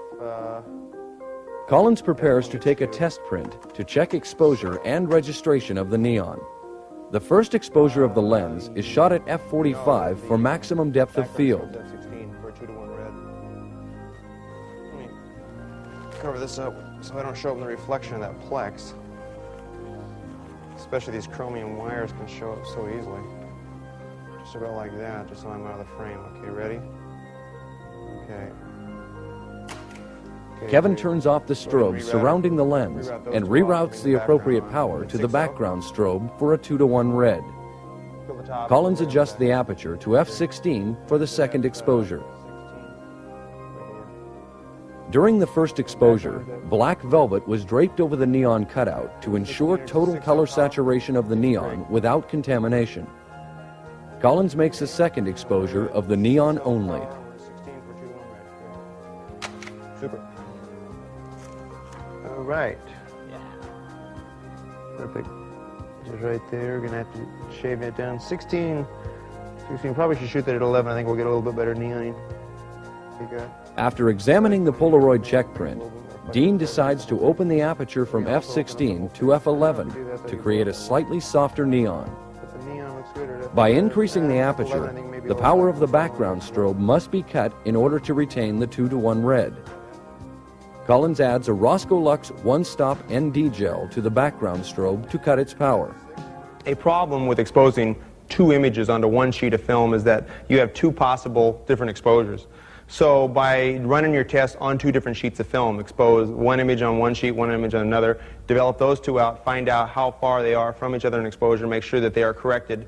Colins prepares to take a test print to check exposure and registration of the neon. The first exposure of the lens is shot at f45 for maximum depth of field. F16 for a 2:1 red. Let me cover this up so I don't show up in the reflection of that plex. Especially these chromium wires can show up so easily. Just about like that, just so I'm out of the frame. Okay, ready? Okay. Kevin turns off the strobe surrounding the lens and reroutes the appropriate power to the background strobe for a 2:1 red. Colins adjusts the aperture to f16 for the second exposure. During the first exposure, black velvet was draped over the neon cutout to ensure total color saturation of the neon without contamination. Colins makes a second exposure of the neon only. Super. All right. Perfect. Just right there. We're going to have to shave that down. 16. Probably should shoot that at 11. I think we'll get a little bit better neoning. After examining the Polaroid check print, Dean decides to open the aperture from f16 to f11 to create a slightly softer neon. By increasing the aperture, the power of the background strobe must be cut in order to retain the 2:1 red. Colins adds a Roscolux one-stop ND gel to the background strobe to cut its power. A problem with exposing two images onto one sheet of film is that you have two possible different exposures. So by running your test on two different sheets of film, expose one image on one sheet, one image on another, develop those two out, find out how far they are from each other in exposure, make sure that they are corrected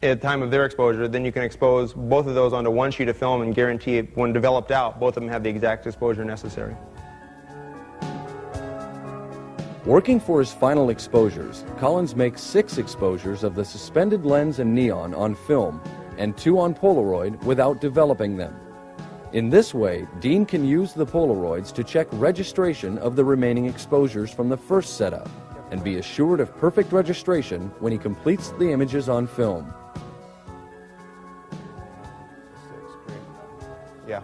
at the time of their exposure, then you can expose both of those onto one sheet of film and guarantee it, when developed out, both of them have the exact exposure necessary. Working for his final exposures, Colins makes 6 exposures of the suspended lens and neon on film and 2 on Polaroid without developing them. In this way, Dean can use the Polaroids to check registration of the remaining exposures from the first setup and be assured of perfect registration when he completes the images on film. Yeah.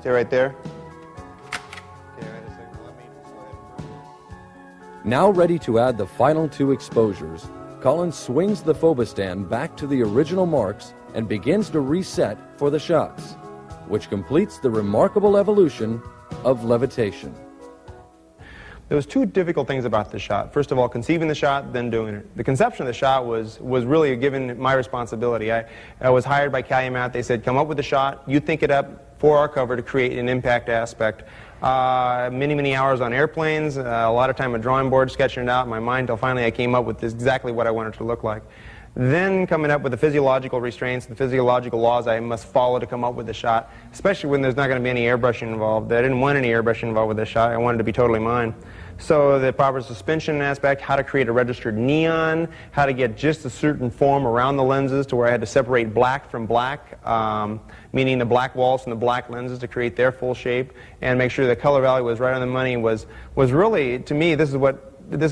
Stay right there. Now ready to add the final 2 exposures, Colins swings the phobostan back to the original marks and begins to reset for the shots, which completes the remarkable evolution of levitation. There was 2 difficult things about the shot. First of all, conceiving the shot, then doing it. The conception of the shot was really given my responsibility. I was hired by Calumet. They said, come up with the shot, you think it up for our cover to create an impact aspect. Many hours on airplanes, a lot of time on drawing board, sketching it out in my mind, until finally I came up with exactly what I wanted to look like. Then coming up with the physiological restraints, the physiological laws I must follow to come up with the shot, especially when there's not going to be any airbrushing involved. I didn't want any airbrushing involved with the shot. I wanted it to be totally mine. So the proper suspension aspect, how to create a registered neon, how to get just a certain form around the lenses to where I had to separate black from black, meaning the black walls from the black lenses to create their full shape, and make sure the color value was right on the money was really, to me, this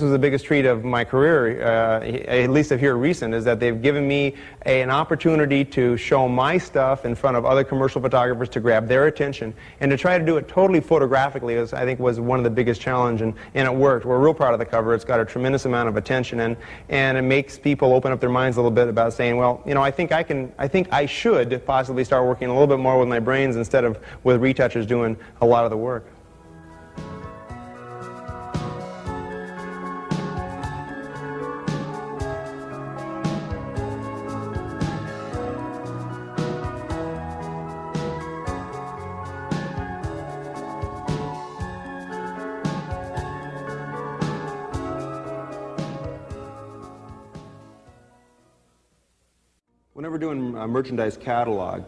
was the biggest treat of my career, at least of here recent, is that they've given me an opportunity to show my stuff in front of other commercial photographers to grab their attention, and to try to do it totally photographically, I think was one of the biggest challenges, and it worked. We're real proud of the cover. It's got a tremendous amount of attention, and it makes people open up their minds a little bit about saying, well, you know, I think I should possibly start working a little bit more with my brains instead of with retouchers doing a lot of the work. Whenever doing a merchandise catalog,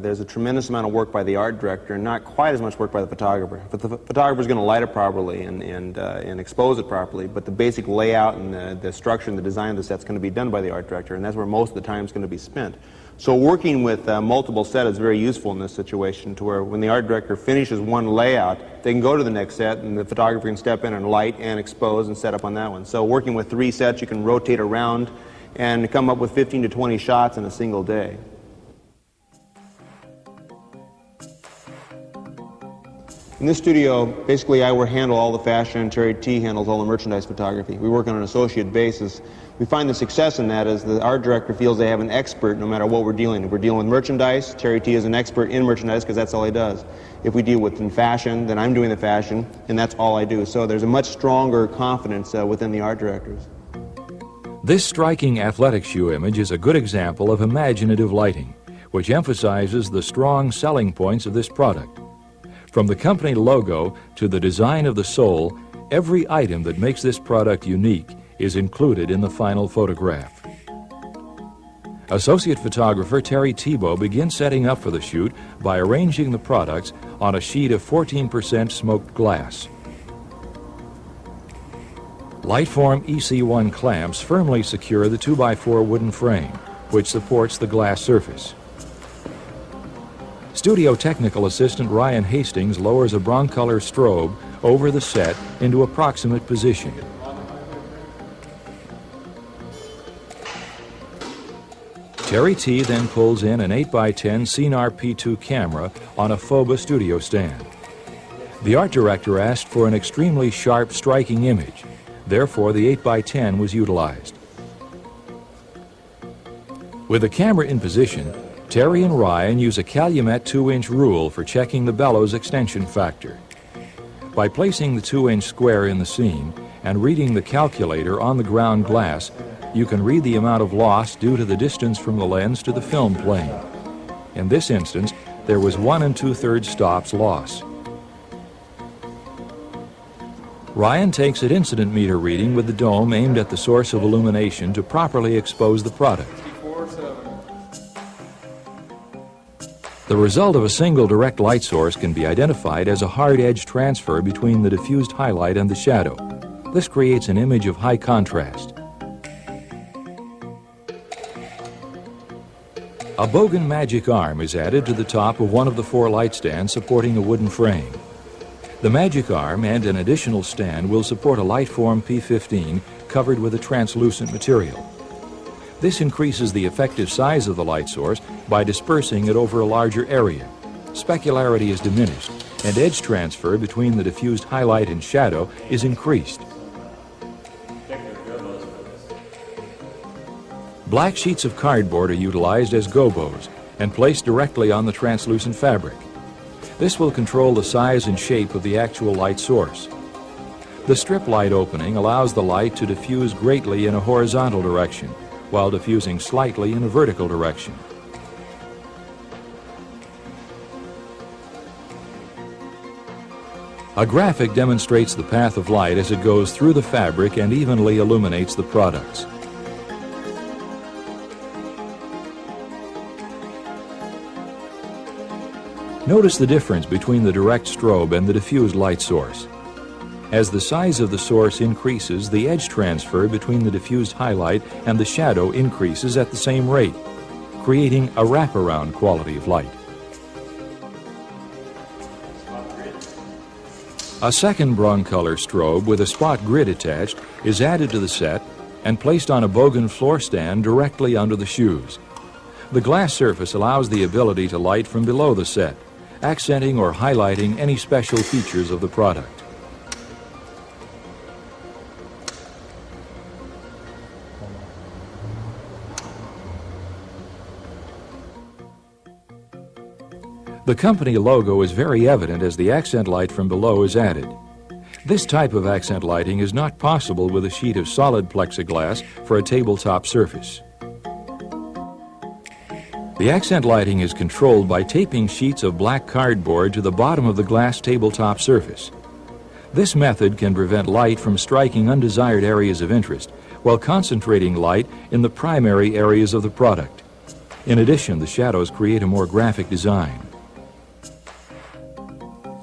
there's a tremendous amount of work by the art director and not quite as much work by the photographer. But the photographer is going to light it properly and expose it properly, but the basic layout and the structure and the design of the set is going to be done by the art director, and that's where most of the time is going to be spent. So working with multiple sets is very useful in this situation, to where when the art director finishes one layout, they can go to the next set and the photographer can step in and light and expose and set up on that one. So working with 3 sets, you can rotate around and come up with 15 to 20 shots in a single day. In this studio, basically I handle all the fashion, and Terry T handles all the merchandise photography. We work on an associate basis. We find the success in that is the art director feels they have an expert no matter what we're dealing with. If we're dealing with merchandise, Terry T is an expert in merchandise because that's all he does. If we deal with in fashion, then I'm doing the fashion, and that's all I do. So there's a much stronger confidence within the art directors. This striking athletic shoe image is a good example of imaginative lighting, which emphasizes the strong selling points of this product. From the company logo to the design of the sole, every item that makes this product unique is included in the final photograph. Associate photographer Terry Tebow begins setting up for the shoot by arranging the products on a sheet of 14% smoked glass. Lightform EC1 clamps firmly secure the 2x4 wooden frame, which supports the glass surface. Studio technical assistant Ryan Hastings lowers a Broncolor strobe over the set into approximate position. Terry T then pulls in an 8x10 Cinar P2 camera on a FOBA studio stand. The art director asked for an extremely sharp, striking image. Therefore, the 8x10 was utilized. With the camera in position, Terry and Ryan use a Calumet 2-inch rule for checking the bellows extension factor. By placing the 2-inch square in the seam and reading the calculator on the ground glass, you can read the amount of loss due to the distance from the lens to the film plane. In this instance, there was 1 2/3 stops loss. Ryan takes an incident meter reading with the dome aimed at the source of illumination to properly expose the product. The result of a single direct light source can be identified as a hard edge transfer between the diffused highlight and the shadow. This creates an image of high contrast. A Bogan magic arm is added to the top of one of the 4 light stands supporting a wooden frame. The magic arm and an additional stand will support a light-form P15 covered with a translucent material. This increases the effective size of the light source by dispersing it over a larger area. Specularity is diminished, and edge transfer between the diffused highlight and shadow is increased. Black sheets of cardboard are utilized as gobos and placed directly on the translucent fabric. This will control the size and shape of the actual light source. The strip light opening allows the light to diffuse greatly in a horizontal direction, while diffusing slightly in a vertical direction. A graphic demonstrates the path of light as it goes through the fabric and evenly illuminates the products. Notice the difference between the direct strobe and the diffused light source. As the size of the source increases, the edge transfer between the diffused highlight and the shadow increases at the same rate, creating a wraparound quality of light. A second Broncolor strobe with a spot grid attached is added to the set and placed on a Bogan floor stand directly under the shoes. The glass surface allows the ability to light from below the set, accenting or highlighting any special features of the product. The company logo is very evident as the accent light from below is added. This type of accent lighting is not possible with a sheet of solid plexiglass for a tabletop surface. The accent lighting is controlled by taping sheets of black cardboard to the bottom of the glass tabletop surface. This method can prevent light from striking undesired areas of interest while concentrating light in the primary areas of the product. In addition, the shadows create a more graphic design.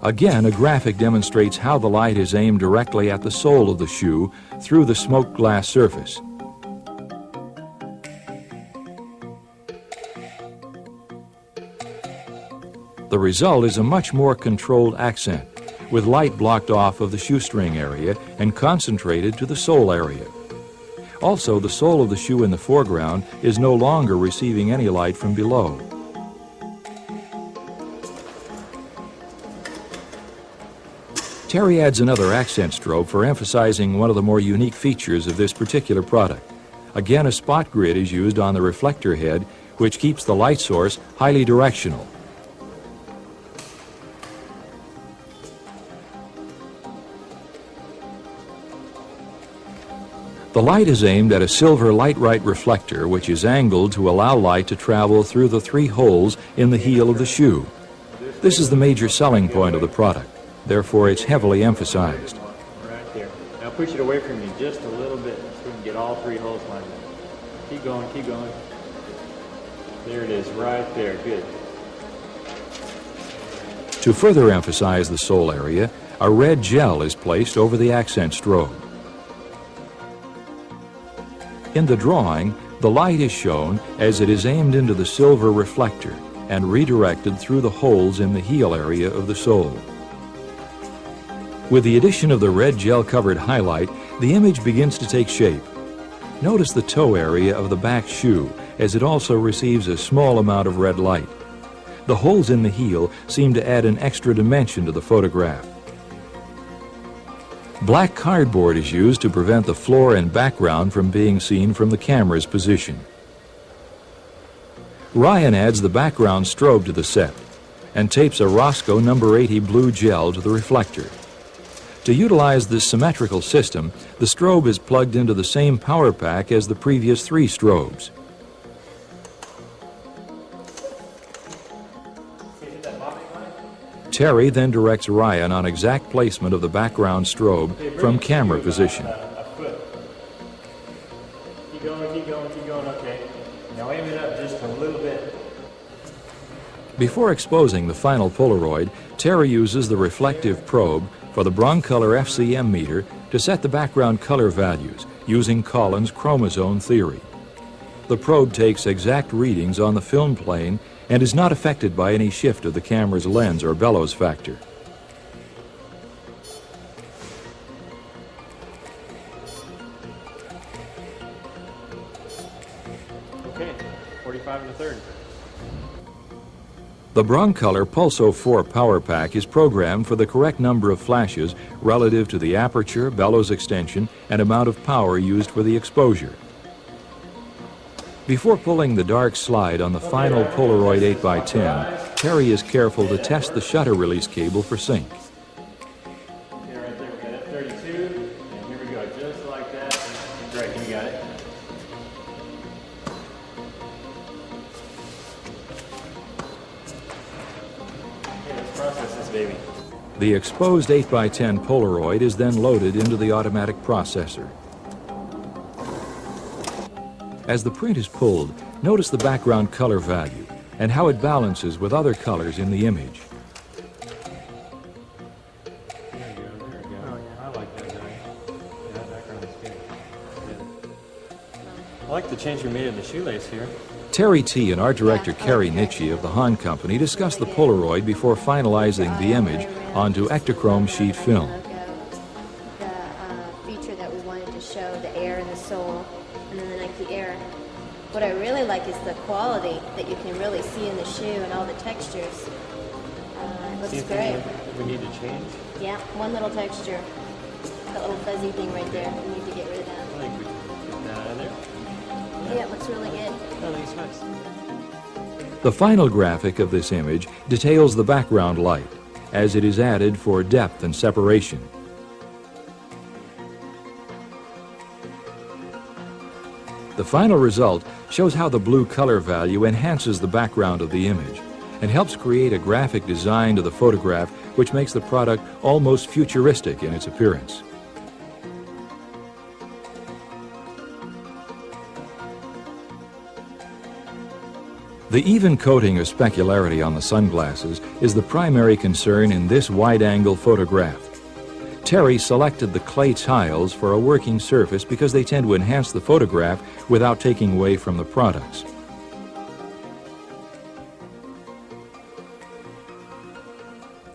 Again, a graphic demonstrates how the light is aimed directly at the sole of the shoe through the smoked glass surface. The result is a much more controlled accent, with light blocked off of the shoestring area and concentrated to the sole area. Also, the sole of the shoe in the foreground is no longer receiving any light from below. Terry adds another accent strobe for emphasizing one of the more unique features of this particular product. Again, a spot grid is used on the reflector head, which keeps the light source highly directional. The light is aimed at a silver light-right reflector, which is angled to allow light to travel through the 3 holes in the heel of the shoe. This is the major selling point of the product. Therefore, it's heavily emphasized. Right there. Now push it away from you just a little bit so we can get all 3 holes lined up. Keep going, keep going. There it is, right there. Good. To further emphasize the sole area, a red gel is placed over the accent strobe. In the drawing, the light is shown as it is aimed into the silver reflector and redirected through the holes in the heel area of the sole. With the addition of the red gel-covered highlight, the image begins to take shape. Notice the toe area of the back shoe, as it also receives a small amount of red light. The holes in the heel seem to add an extra dimension to the photograph. Black cardboard is used to prevent the floor and background from being seen from the camera's position. Ryan adds the background strobe to the set and tapes a Roscoe No. 80 blue gel to the reflector. To utilize this symmetrical system, the strobe is plugged into the same power pack as the previous 3 strobes. Terry then directs Ryan on exact placement of the background strobe from camera position. A foot. Keep going, keep going, keep going, okay. Now aim it up just a little bit. Before exposing the final Polaroid, Terry uses the reflective probe for the Broncolor FCM meter to set the background color values using Colins' chromosome theory. The probe takes exact readings on the film plane and is not affected by any shift of the camera's lens or bellows factor. Okay, 45 1/3. The Broncolor Pulso 4 power pack is programmed for the correct number of flashes relative to the aperture, bellows extension, and amount of power used for the exposure. Before pulling the dark slide on the final Polaroid 8x10, Terry is careful to test the shutter release cable for sync. Okay, right there, we got F32, and here we go, just like that. Great, you got it. Okay, let's process this baby. The exposed 8x10 Polaroid is then loaded into the automatic processor. As the print is pulled, notice the background color value and how it balances with other colors in the image. There you go, there you go. Oh, yeah. I like that guy. Yeah, that background is good. Yeah. I like the change we made in the shoelace here. Terry T. and art director Carrie Nitchie of the Hahn Company discuss the Polaroid before finalizing the image onto Ektachrome sheet film. The feature that we wanted to show, the air and the sole, and then the Nike Air. What I really like is the quality that you can really see in the shoe and all the textures. It looks great. We need to change. Yeah, one little texture. That little fuzzy thing right there. We need to get rid of that. I think we can get that out of there. Yeah, it looks really good. I think it's nice. The final graphic of this image details the background light, as it is added for depth and separation. The final result shows how the blue color value enhances the background of the image and helps create a graphic design to the photograph which makes the product almost futuristic in its appearance. The even coating of specularity on the sunglasses is the primary concern in this wide-angle photograph. Terry selected the clay tiles for a working surface because they tend to enhance the photograph without taking away from the products.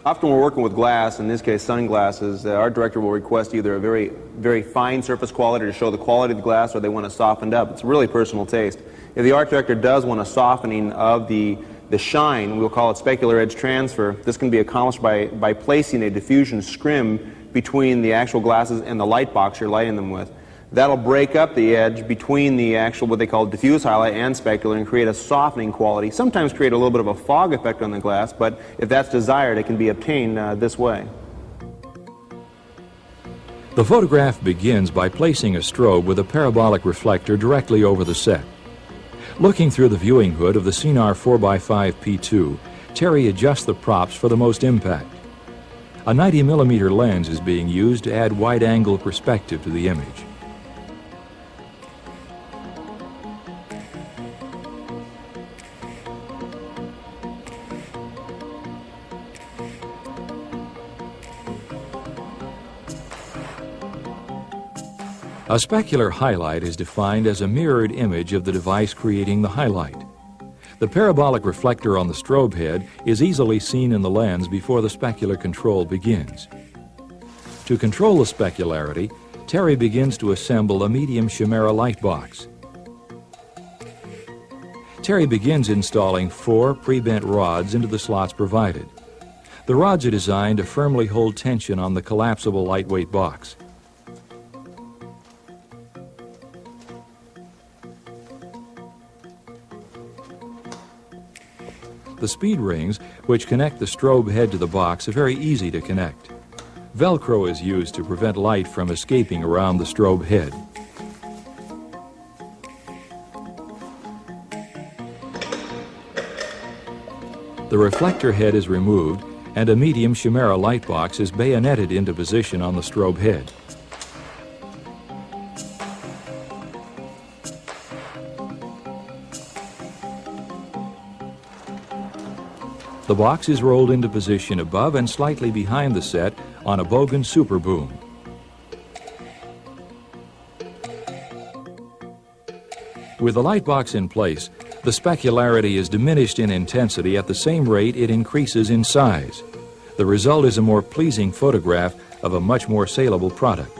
Often we're working with glass, in this case sunglasses, our director will request either a very fine surface quality to show the quality of the glass, or they want it softened up. It's really personal taste. If the art director does want a softening of the shine, we'll call it specular edge transfer. This can be accomplished by placing a diffusion scrim between the actual glasses and the light box you're lighting them with. That'll break up the edge between the actual, what they call diffuse highlight and specular, and create a softening quality. Sometimes create a little bit of a fog effect on the glass, but if that's desired, it can be obtained this way. The photograph begins by placing a strobe with a parabolic reflector directly over the set. Looking through the viewing hood of the Cinar 4x5 P2, Terry adjusts the props for the most impact. A 90mm lens is being used to add wide-angle perspective to the image. A specular highlight is defined as a mirrored image of the device creating the highlight. The parabolic reflector on the strobe head is easily seen in the lens before the specular control begins. To control the specularity, Terry begins to assemble a medium chimera light box. Terry begins installing 4 pre-bent rods into the slots provided. The rods are designed to firmly hold tension on the collapsible lightweight box. The speed rings, which connect the strobe head to the box, are very easy to connect. Velcro is used to prevent light from escaping around the strobe head. The reflector head is removed and a medium Chimera light box is bayoneted into position on the strobe head. The box is rolled into position above and slightly behind the set on a Bogen super boom. With the light box in place, the specularity is diminished in intensity at the same rate it increases in size. The result is a more pleasing photograph of a much more saleable product.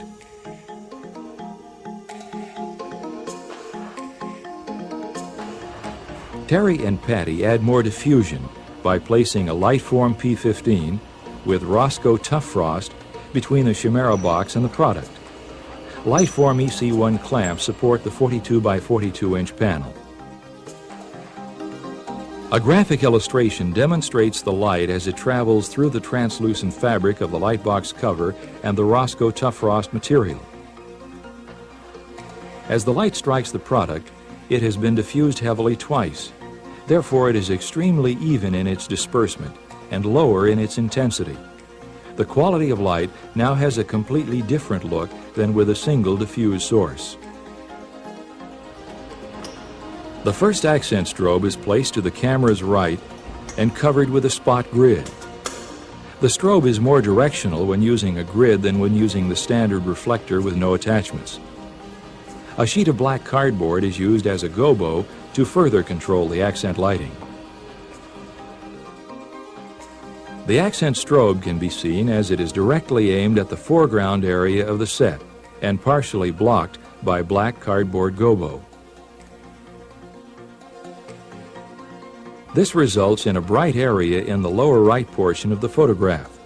Terry and Patty add more diffusion by placing a Lightform P15 with Roscoe Tough Frost between the Chimera box and the product. Lightform EC1 clamps support the 42 by 42 inch panel. A graphic illustration demonstrates the light as it travels through the translucent fabric of the lightbox cover and the Roscoe Tough Frost material. As the light strikes the product, it has been diffused heavily twice. Therefore, it is extremely even in its disbursement and lower in its intensity. The quality of light now has a completely different look than with a single diffused source. The first accent strobe is placed to the camera's right and covered with a spot grid. The strobe is more directional when using a grid than when using the standard reflector with no attachments. A sheet of black cardboard is used as a gobo to further control the accent lighting. The accent strobe can be seen as it is directly aimed at the foreground area of the set and partially blocked by black cardboard gobo. This results in a bright area in the lower right portion of the photograph.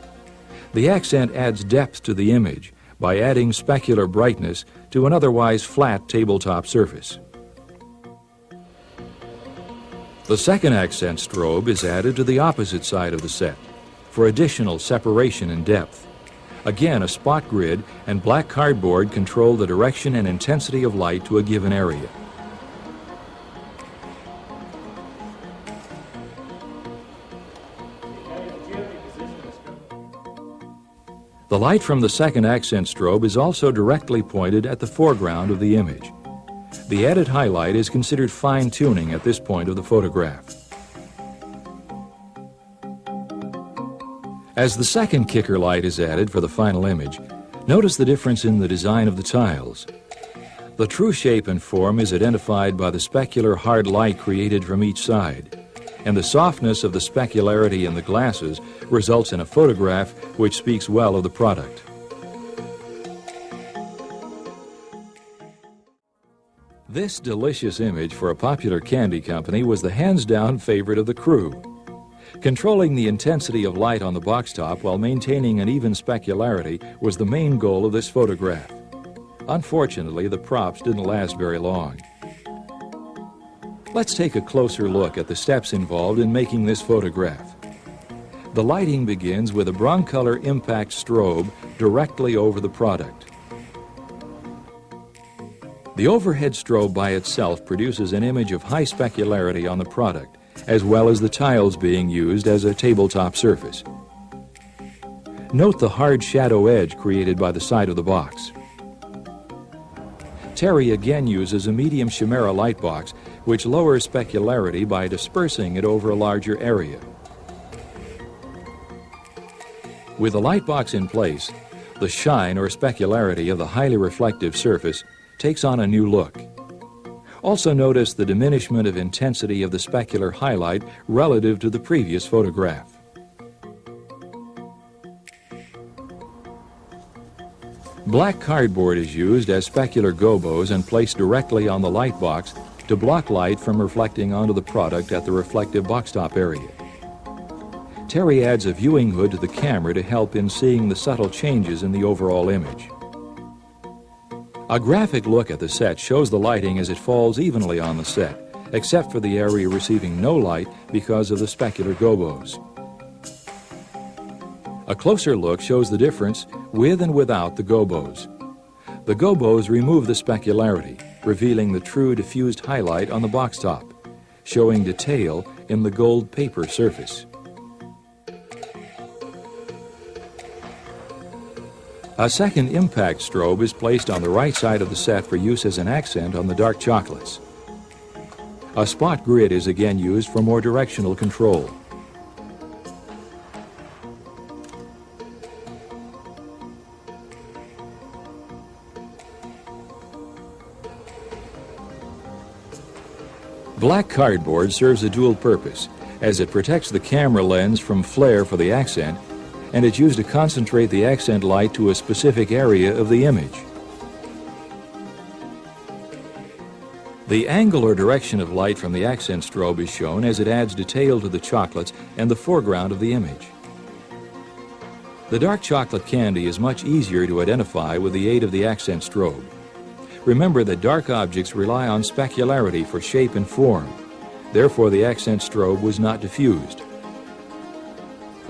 The accent adds depth to the image by adding specular brightness to an otherwise flat tabletop surface. The second accent strobe is added to the opposite side of the set for additional separation and depth. Again, a spot grid and black cardboard control the direction and intensity of light to a given area. The light from the second accent strobe is also directly pointed at the foreground of the image. The added highlight is considered fine-tuning at this point of the photograph. As the second kicker light is added for the final image, notice the difference in the design of the tiles. The true shape and form is identified by the specular hard light created from each side, and the softness of the specularity in the glasses results in a photograph which speaks well of the product. This delicious image for a popular candy company was the hands-down favorite of the crew. Controlling the intensity of light on the box top while maintaining an even specularity was the main goal of this photograph. Unfortunately, the props didn't last very long. Let's take a closer look at the steps involved in making this photograph. The lighting begins with a broncolor impact strobe directly over the product. The overhead strobe by itself produces an image of high specularity on the product, as well as the tiles being used as a tabletop surface. Note the hard shadow edge created by the side of the box. Terry again uses a medium Chimera light box, which lowers specularity by dispersing it over a larger area. With the light box in place, the shine or specularity of the highly reflective surface takes on a new look. Also notice the diminishment of intensity of the specular highlight relative to the previous photograph. Black cardboard is used as specular gobos and placed directly on the light box to block light from reflecting onto the product at the reflective box top area. Terry adds a viewing hood to the camera to help in seeing the subtle changes in the overall image. A graphic look at the set shows the lighting as it falls evenly on the set, except for the area receiving no light because of the specular gobos. A closer look shows the difference with and without the gobos. The gobos remove the specularity, revealing the true diffused highlight on the box top, showing detail in the gold paper surface. A second impact strobe is placed on the right side of the set for use as an accent on the dark chocolates. A spot grid is again used for more directional control. Black cardboard serves a dual purpose, as it protects the camera lens from flare for the accent, and it's used to concentrate the accent light to a specific area of the image. The angle or direction of light from the accent strobe is shown as it adds detail to the chocolates and the foreground of the image. The dark chocolate candy is much easier to identify with the aid of the accent strobe. Remember that dark objects rely on specularity for shape and form. Therefore, the accent strobe was not diffused.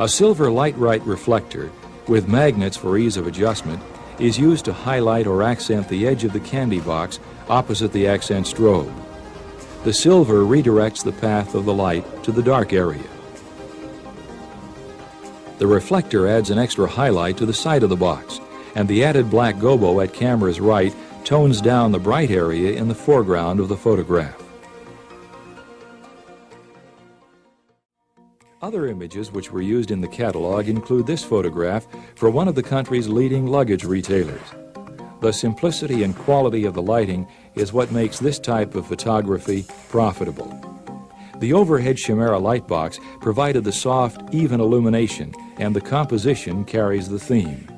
A silver light-right reflector, with magnets for ease of adjustment, is used to highlight or accent the edge of the candy box opposite the accent strobe. The silver redirects the path of the light to the dark area. The reflector adds an extra highlight to the side of the box, and the added black gobo at camera's right tones down the bright area in the foreground of the photograph. Other images which were used in the catalog include this photograph for one of the country's leading luggage retailers. The simplicity and quality of the lighting is what makes this type of photography profitable. The overhead chimera light box provided the soft, even illumination, and the composition carries the theme.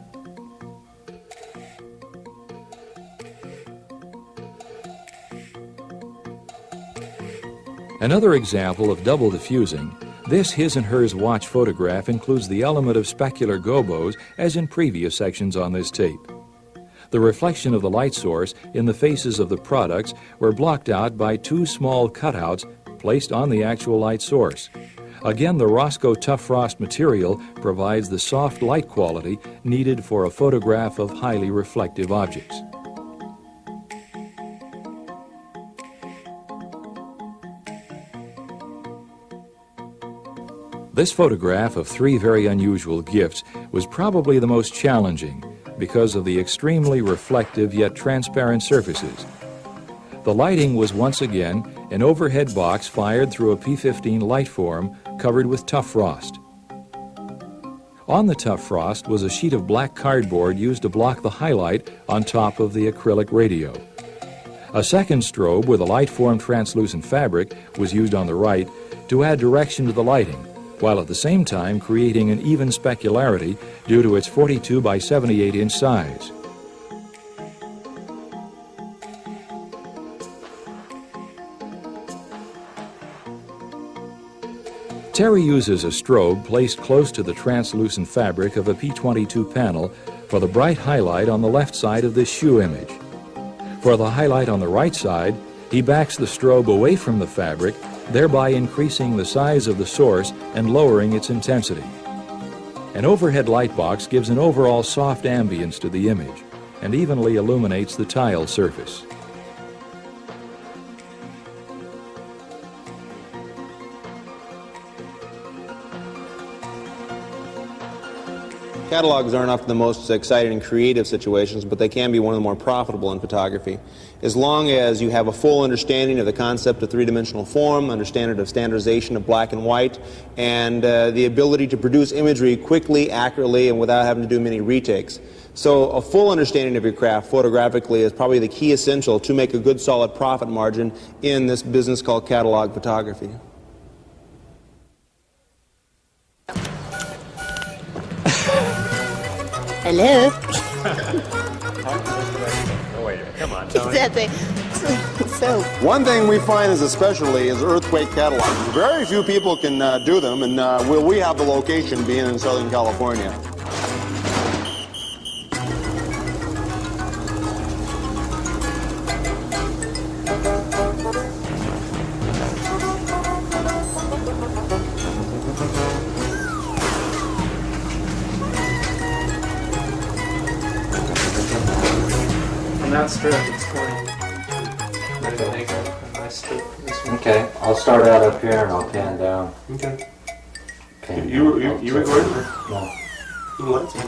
Another example of double diffusing, this His and Hers watch photograph includes the element of specular gobos as in previous sections on this tape. The reflection of the light source in the faces of the products were blocked out by two small cutouts placed on the actual light source. Again, the Roscoe Tough Frost material provides the soft light quality needed for a photograph of highly reflective objects. This photograph of three very unusual gifts was probably the most challenging because of the extremely reflective yet transparent surfaces. The lighting was once again an overhead box fired through a P15 light form covered with tough frost. On the tough frost was a sheet of black cardboard used to block the highlight on top of the acrylic radio. A second strobe with a light form translucent fabric was used on the right to add direction to the lighting, while at the same time creating an even specularity due to its 42 by 78 inch size. Terry uses a strobe placed close to the translucent fabric of a P22 panel for the bright highlight on the left side of this shoe image. For the highlight on the right side, he backs the strobe away from the fabric, thereby increasing the size of the source and lowering its intensity. An overhead light box gives an overall soft ambience to the image and evenly illuminates the tile surface. Catalogs aren't often the most exciting and creative situations, but they can be one of the more profitable in photography. As long as you have a full understanding of the concept of three-dimensional form, understanding of standardization of black and white, and the ability to produce imagery quickly, accurately, and without having to do many retakes. So a full understanding of your craft photographically is probably the key essential to make a good solid profit margin in this business called catalog photography. Hello? Oh, wait a minute. Come on, Tony. So, One thing we find is a specialty is earthquake catalogs. Very few people can do them, and we have the location being in Southern California. Not strip, it's 20. Ready to make a nice strip for this one. Okay, I'll start out up here and I'll pan down. Okay. Pan You down. recording? No. You want to?